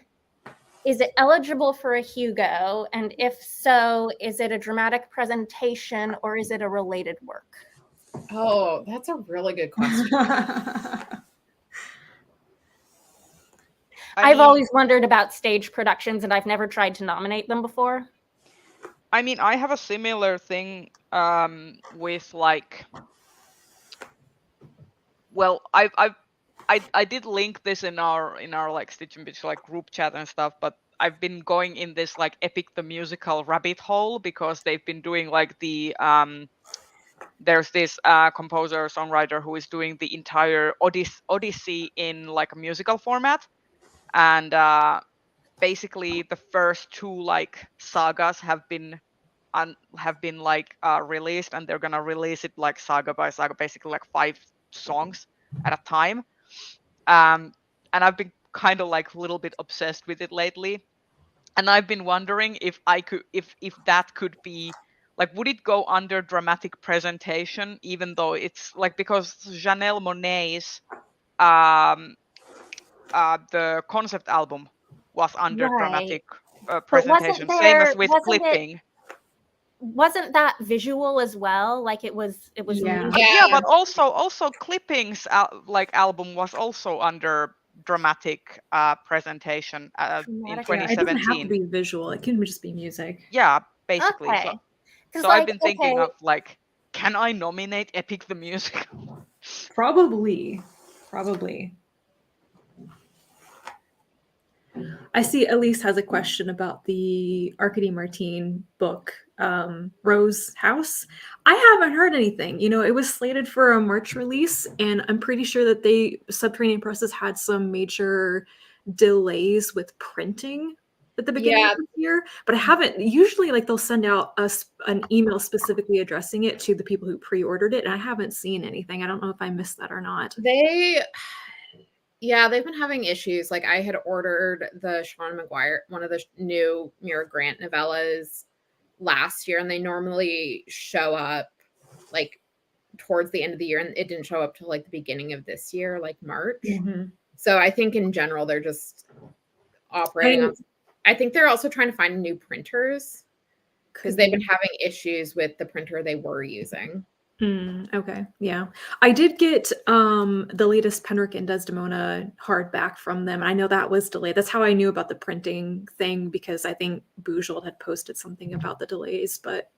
Is it eligible for a Hugo? And if so, is it a dramatic presentation or is it a related work? Oh, that's a really good question. I've always wondered about stage productions, and I've never tried to nominate them before. I mean, I have a similar thing with like, well, I did link this in our like Stitch and Bitch like group chat and stuff, but I've been going in this like Epic the Musical rabbit hole because they've been doing like the there's this composer songwriter who is doing the entire Odyssey in like a musical format. And basically the first two like sagas have been like released, and they're gonna release it like saga by saga, basically like 5 songs at a time. And I've been kind of like a little bit obsessed with it lately, and I've been wondering if that could be like, would it go under dramatic presentation, even though it's like, because Janelle Monáe's the concept album was under dramatic presentation, same as with Clipping. Wasn't that visual as well? Like it was. Yeah, but also Clipping's like album was also under dramatic presentation in 2017. Yeah, it doesn't have to be visual; it can just be music. Yeah, basically. Okay. So I've been thinking of like, can I nominate Epic the Musical? Probably. I see Elise has a question about the Arkady Martine book, Rose House. I haven't heard anything. You know, it was slated for a March release, and I'm pretty sure that Subterranean Presses had some major delays with printing at the beginning Yeah. of the year. But I haven't. Usually, like they'll send out an email specifically addressing it to the people who pre-ordered it, and I haven't seen anything. I don't know if I missed that or not. Yeah, they've been having issues. Like I had ordered the Sean McGuire, one of the new Mira Grant novellas last year, and they normally show up like towards the end of the year, and it didn't show up till like the beginning of this year, like March. Mm-hmm. So I think in general they're just operating on. I think they're also trying to find new printers because they've been having issues with the printer they were using. Okay, yeah. I did get the latest Penrick and Desdemona hardback from them. I know that was delayed. That's how I knew about the printing thing, because I think Bujold had posted something about the delays, but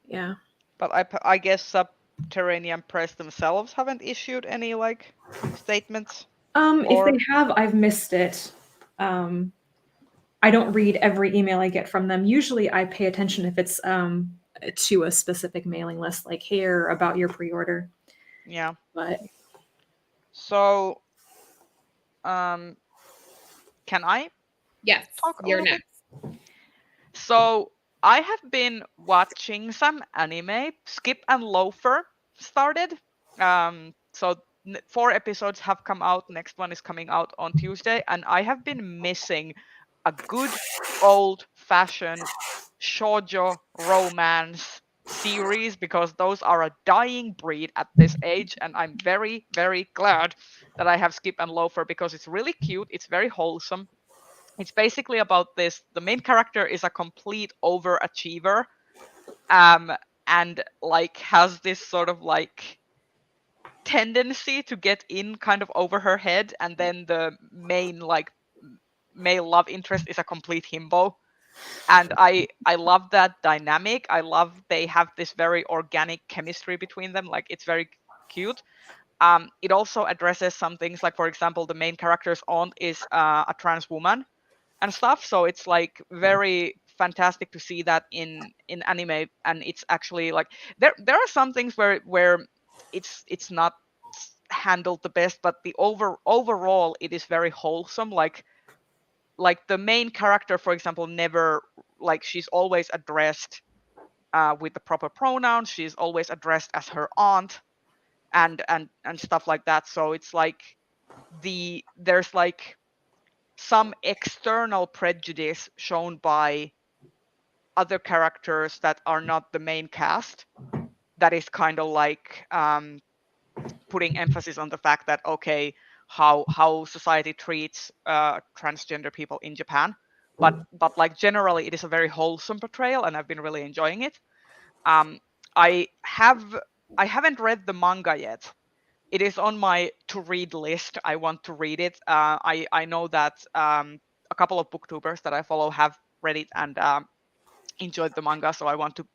yeah. But I guess Subterranean Press themselves haven't issued any like statements. If they have, I've missed it. I don't read every email I get from them. Usually I pay attention if it's to a specific mailing list, like here about your pre-order. Yeah. But so can I? Yes, you're next. So I have been watching some anime. Skip and Loafer started. So 4 episodes have come out. Next one is coming out on Tuesday, and I have been missing a good old-fashioned shoujo romance series, because those are a dying breed at this age, and I'm very, very glad that I have Skip and Loafer, because it's really cute. It's very wholesome. It's basically about this. The main character is a complete overachiever, and like has this sort of like tendency to get in kind of over her head, and then the main like male love interest is a complete himbo. And I love that dynamic. I love they have this very organic chemistry between them. Like it's very cute. It also addresses some things, like for example, the main character's aunt is a trans woman and stuff. So it's like very fantastic to see that in anime. And it's actually like there are some things where it's not handled the best, but the overall it is very wholesome. Like the main character, for example, never, like she's always addressed with the proper pronouns. She's always addressed as her aunt and stuff like that. So it's like there's like some external prejudice shown by other characters that are not the main cast, that is kind of like putting emphasis on the fact that, okay, how society treats transgender people in Japan, but like generally it is a very wholesome portrayal, and I've been really enjoying it. I haven't read the manga yet. It is on my to read list. I want to read it. I know that a couple of booktubers that I follow have read it and enjoyed the manga, so I want to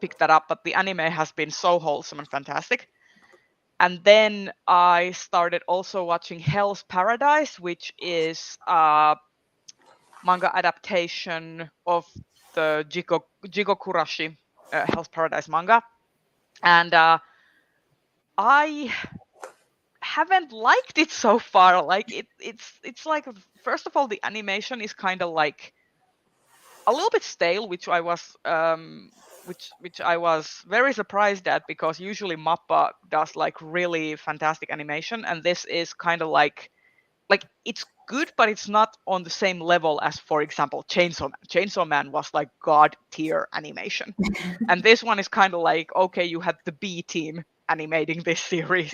pick that up. But the anime has been so wholesome and fantastic. And then I started also watching Hell's Paradise, which is a manga adaptation of the Jigokurashi Hell's Paradise manga. And I haven't liked it so far. Like it's like, first of all, the animation is kind of like a little bit stale, which I was which I was very surprised at, because usually Mappa does like really fantastic animation, and this is kind of like it's good, but it's not on the same level as, for example, Chainsaw Man. Chainsaw Man was like god tier animation, and this one is kind of like, okay, you had the B team animating this series.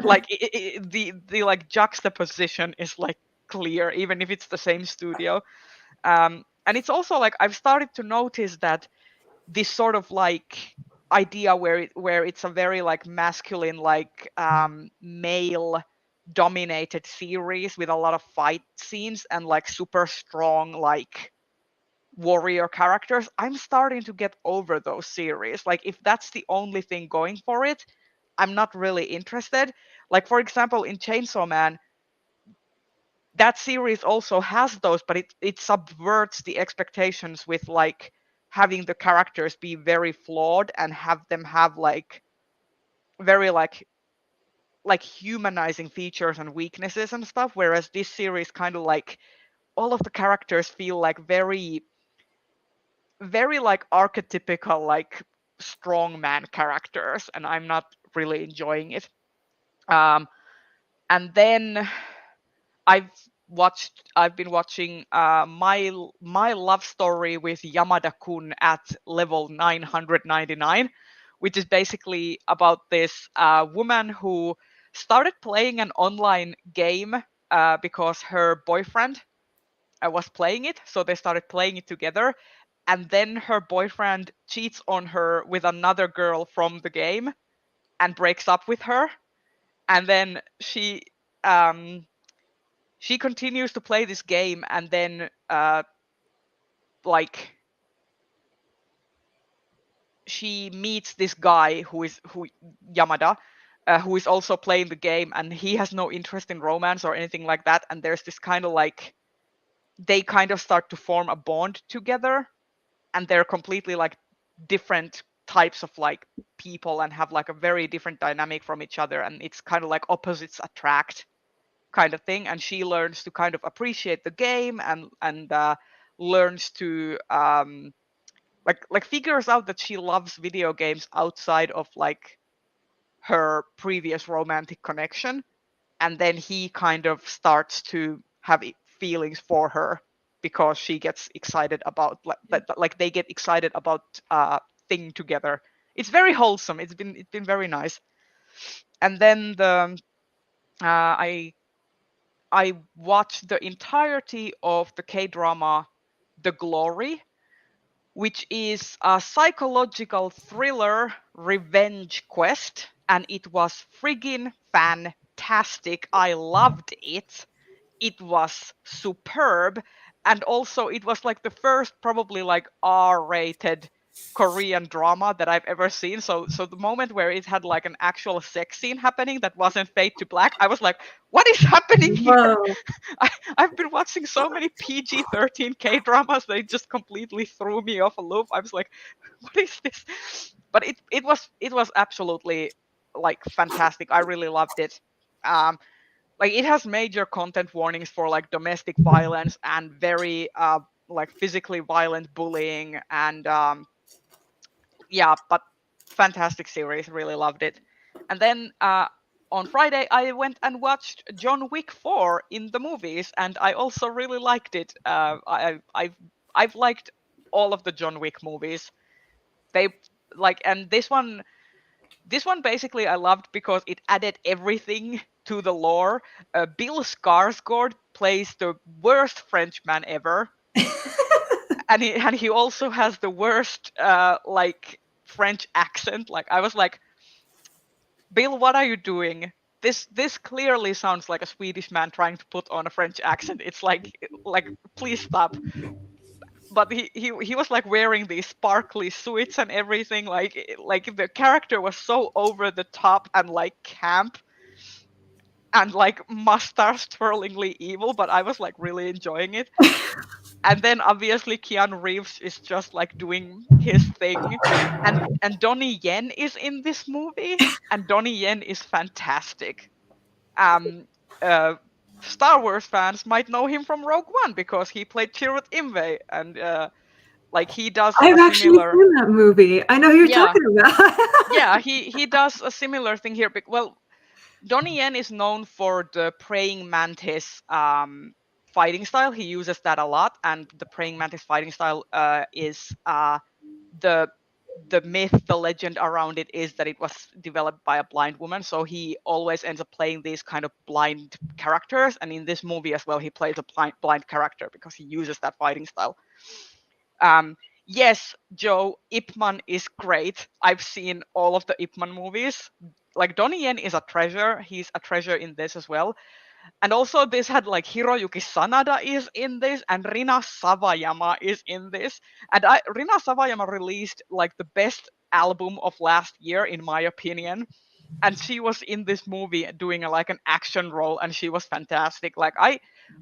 Like the like juxtaposition is like clear, even if it's the same studio. And it's also like I've started to notice that this sort of like idea where it's a very like masculine, like male dominated series with a lot of fight scenes and like super strong like warrior characters, I'm starting to get over those series. Like if that's the only thing going for it, I'm not really interested. Like for example, in Chainsaw Man, that series also has those, but it subverts the expectations with like having the characters be very flawed and have them have like very like humanizing features and weaknesses and stuff, whereas this series kind of like all of the characters feel like very like archetypical like strong man characters, and I'm not really enjoying it. And then I've been watching my love story with Yamada-kun at level 999, which is basically about this woman who started playing an online game because her boyfriend was playing it, so they started playing it together, and then her boyfriend cheats on her with another girl from the game and breaks up with her, and then she continues to play this game, and then like she meets this guy who Yamada, who is also playing the game, and he has no interest in romance or anything like that, and there's this kind of like they kind of start to form a bond together, and they're completely like different types of like people and have like a very different dynamic from each other, and it's kind of like opposites attract kind of thing, and she learns to kind of appreciate the game and learns to like figures out that she loves video games outside of like her previous romantic connection, and then he kind of starts to have feelings for her because she gets excited about like they get excited about thing together. It's very wholesome. It's been very nice. And then the I watched the entirety of the K-drama The Glory, which is a psychological thriller revenge quest, and it was friggin' fantastic. I loved it. It was superb, and also it was like the first probably like R-rated Korean drama that I've ever seen. So the moment where it had like an actual sex scene happening that wasn't Fade to Black, I was like, what is happening here? Whoa. I've been watching so many PG-13 K-dramas, they just completely threw me off a loop. I was like, what is this? But it was absolutely like fantastic. I really loved it. Like it has major content warnings for like domestic violence and very like physically violent bullying, and yeah, but fantastic series, really loved it. And then on Friday I went and watched John Wick 4 in the movies, and I also really liked it. I've liked all of the John Wick movies. They like, and this one basically I loved because it added everything to the lore. Bill Skarsgård plays the worst Frenchman ever. and he also has the worst like French accent. Like I was like, Bill, what are you doing? This clearly sounds like a Swedish man trying to put on a French accent. It's like please stop. But he was like wearing these sparkly suits and everything. Like the character was so over the top and like camp and like mustache twirlingly evil, but I was like really enjoying it. And then obviously Keanu Reeves is just like doing his thing, and Donnie Yen is in this movie, and Donnie Yen is fantastic. Star Wars fans might know him from Rogue One because he played Chirrut Imwe, and like he does I've actually seen that movie. I know who you're talking about. Yeah, he does a similar thing here. Well, Donnie Yen is known for the praying mantis fighting style. He uses that a lot, and the praying mantis fighting style is the myth, the legend around it is that it was developed by a blind woman. So he always ends up playing these kind of blind characters, and in this movie as well, he plays a blind character because he uses that fighting style. Yes, Joe, Ip Man is great. I've seen all of the Ip Man movies. Like Donnie Yen is a treasure. He's a treasure in this as well. And also this had like Hiroyuki Sanada is in this, and Rina Sawayama is in this. And Rina Sawayama released like the best album of last year, in my opinion. And she was in this movie doing like an action role, and she was fantastic. Like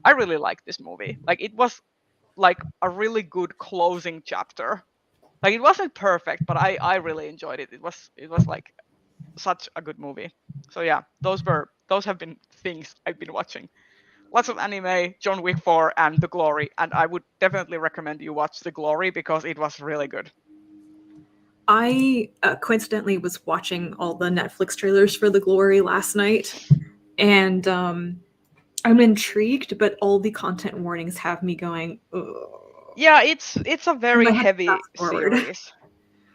I really liked this movie. Like, it was like a really good closing chapter. Like, it wasn't perfect, but I really enjoyed it. It was like such a good movie. So yeah, those have been things I've been watching. Lots of anime, John Wick 4 and The Glory, and I would definitely recommend you watch The Glory because it was really good. I coincidentally was watching all the Netflix trailers for The Glory last night, and I'm intrigued, but all the content warnings have me going, ugh. Yeah, it's a very I have to heavy fast forward. series.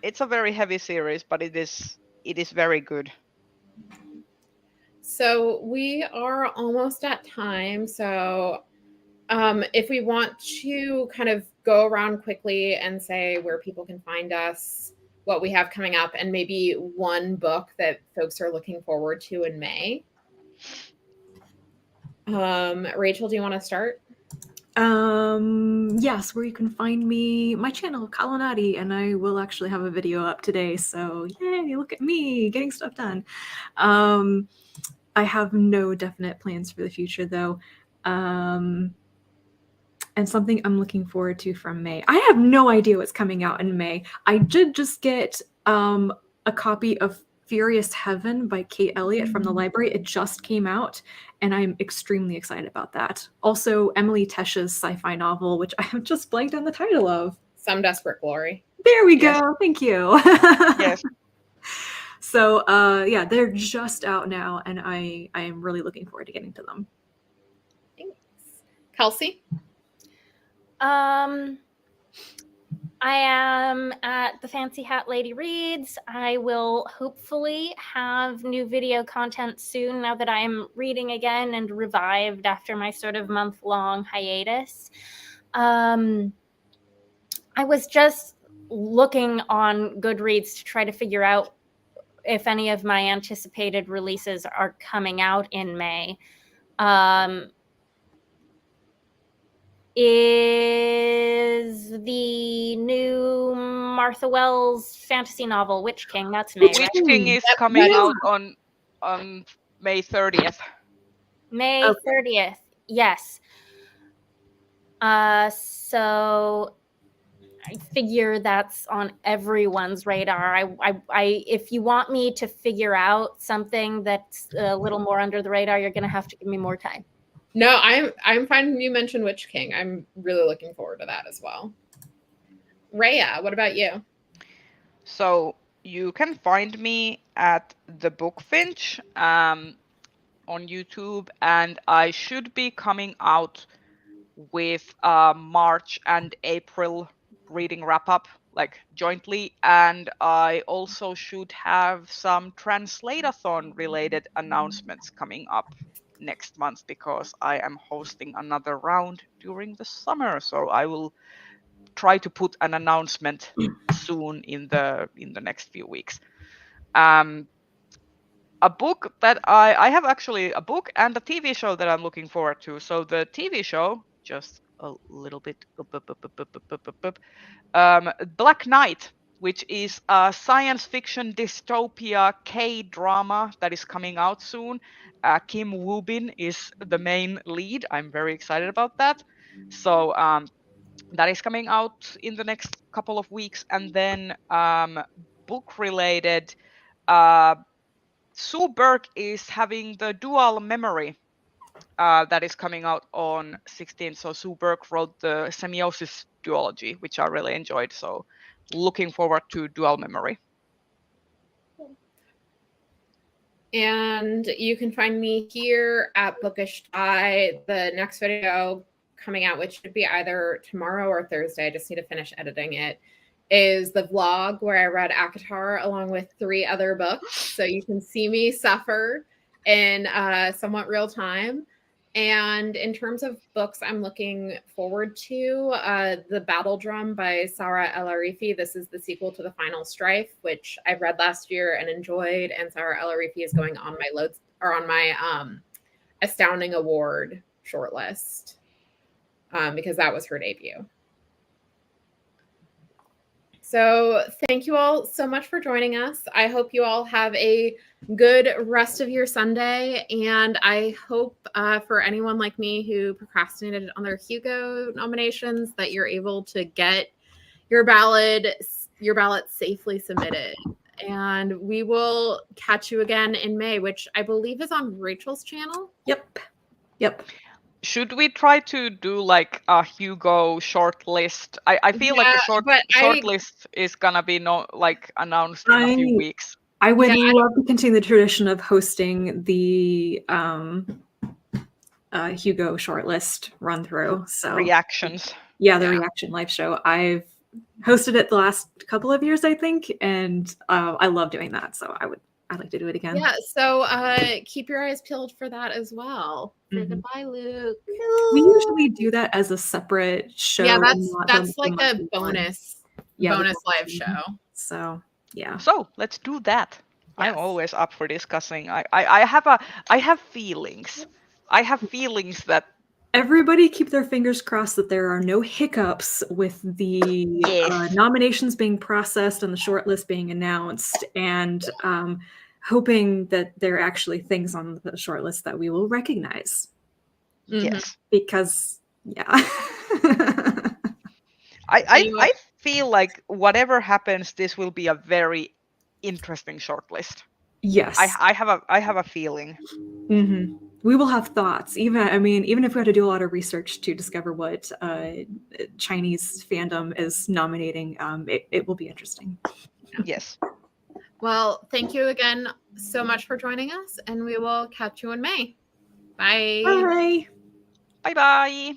It's a very heavy series, but it is very good. So we are almost at time. So if we want to kind of go around quickly and say where people can find us, what we have coming up, and maybe one book that folks are looking forward to in May. Rachel, do you want to start? Yes, where you can find me, my channel, Kalanati, and I will actually have a video up today. So yay, look at me getting stuff done. I have no definite plans for the future though. And something I'm looking forward to from May. I have no idea what's coming out in May. I did just get a copy of Furious Heaven by Kate Elliott from the library. It just came out, and I'm extremely excited about that. Also, Emily Tesch's sci-fi novel, which I have just blanked on the title of. Some Desperate Glory. There we Yes. go. Thank you. Yes. So yeah, they're just out now, and I am really looking forward to getting to them. Thanks. Kelsey? I am at the Fancy Hat Lady Reads. I will hopefully have new video content soon now that I'm reading again and revived after my sort of month-long hiatus. I was just looking on Goodreads to try to figure out if any of my anticipated releases are coming out in May. Is the new Martha Wells fantasy novel Witch King? That's May, Witch right? King is coming out on May 30th. May Okay. 30th. Yes. So I figure that's on everyone's radar. I if you want me to figure out something that's a little more under the radar, you're going to have to give me more time. No, I'm fine. You mentioned Witch King. I'm really looking forward to that as well. Rhea, what about you? So you can find me at The Book Finch on YouTube, and I should be coming out with March and April reading wrap up, like jointly, and I also should have some translate-a-thon related announcements coming up next month because I am hosting another round during the summer, so I will try to put an announcement soon in the next few weeks. A book that I have actually a book and a TV show that I'm looking forward to. So the TV show, just a little bit, Black Knight, which is a science fiction dystopia K-drama that is coming out soon. Kim Woo-bin is the main lead. I'm very excited about that. So that is coming out in the next couple of weeks. And then book-related, Sue Burke is having the Dual Memory that is coming out on 16th. So Sue Burke wrote the Semiosis duology, which I really enjoyed. So looking forward to Dual Memory. And you can find me here at Bookish Die. The next video coming out, which should be either tomorrow or Thursday, I just need to finish editing it, is the vlog where I read ACOTAR along with 3 other books. So you can see me suffer in somewhat real time. And in terms of books I'm looking forward to, The Battle Drum by Sarah El-Arifi. This is the sequel to The Final Strife, which I read last year and enjoyed. And Sarah El-Arifi is going on my Astounding Award shortlist because that was her debut. So thank you all so much for joining us. I hope you all have a good rest of your Sunday. And I hope for anyone like me who procrastinated on their Hugo nominations that you're able to get your ballot safely submitted. And we will catch you again in May, which I believe is on Rachel's channel. Yep. Should we try to do like a Hugo short list? I feel like the short list is gonna be announced in a few weeks. I would love to continue the tradition of hosting the Hugo shortlist run through. So reactions. Yeah, the reaction live show. I've hosted it the last couple of years, I think, and I love doing that. So I'd like to do it again. Yeah, so keep your eyes peeled for that as well. Goodbye, Luke. We usually do that as a separate show. Yeah, that's like a bonus live show. So yeah. So let's do that. Yes. I'm always up for discussing. I have feelings. I have feelings that everybody keep their fingers crossed that there are no hiccups with the nominations being processed and the shortlist being announced, and hoping that there are actually things on the shortlist that we will recognize. Yes. Because, yeah. I feel like whatever happens, this will be a very interesting shortlist. Yes. I have a feeling. Mm-hmm. We will have thoughts. Even if we have to do a lot of research to discover what Chinese fandom is nominating, it will be interesting. Yes. Well, thank you again so much for joining us, and we will catch you in May. Bye. Bye. Bye-bye.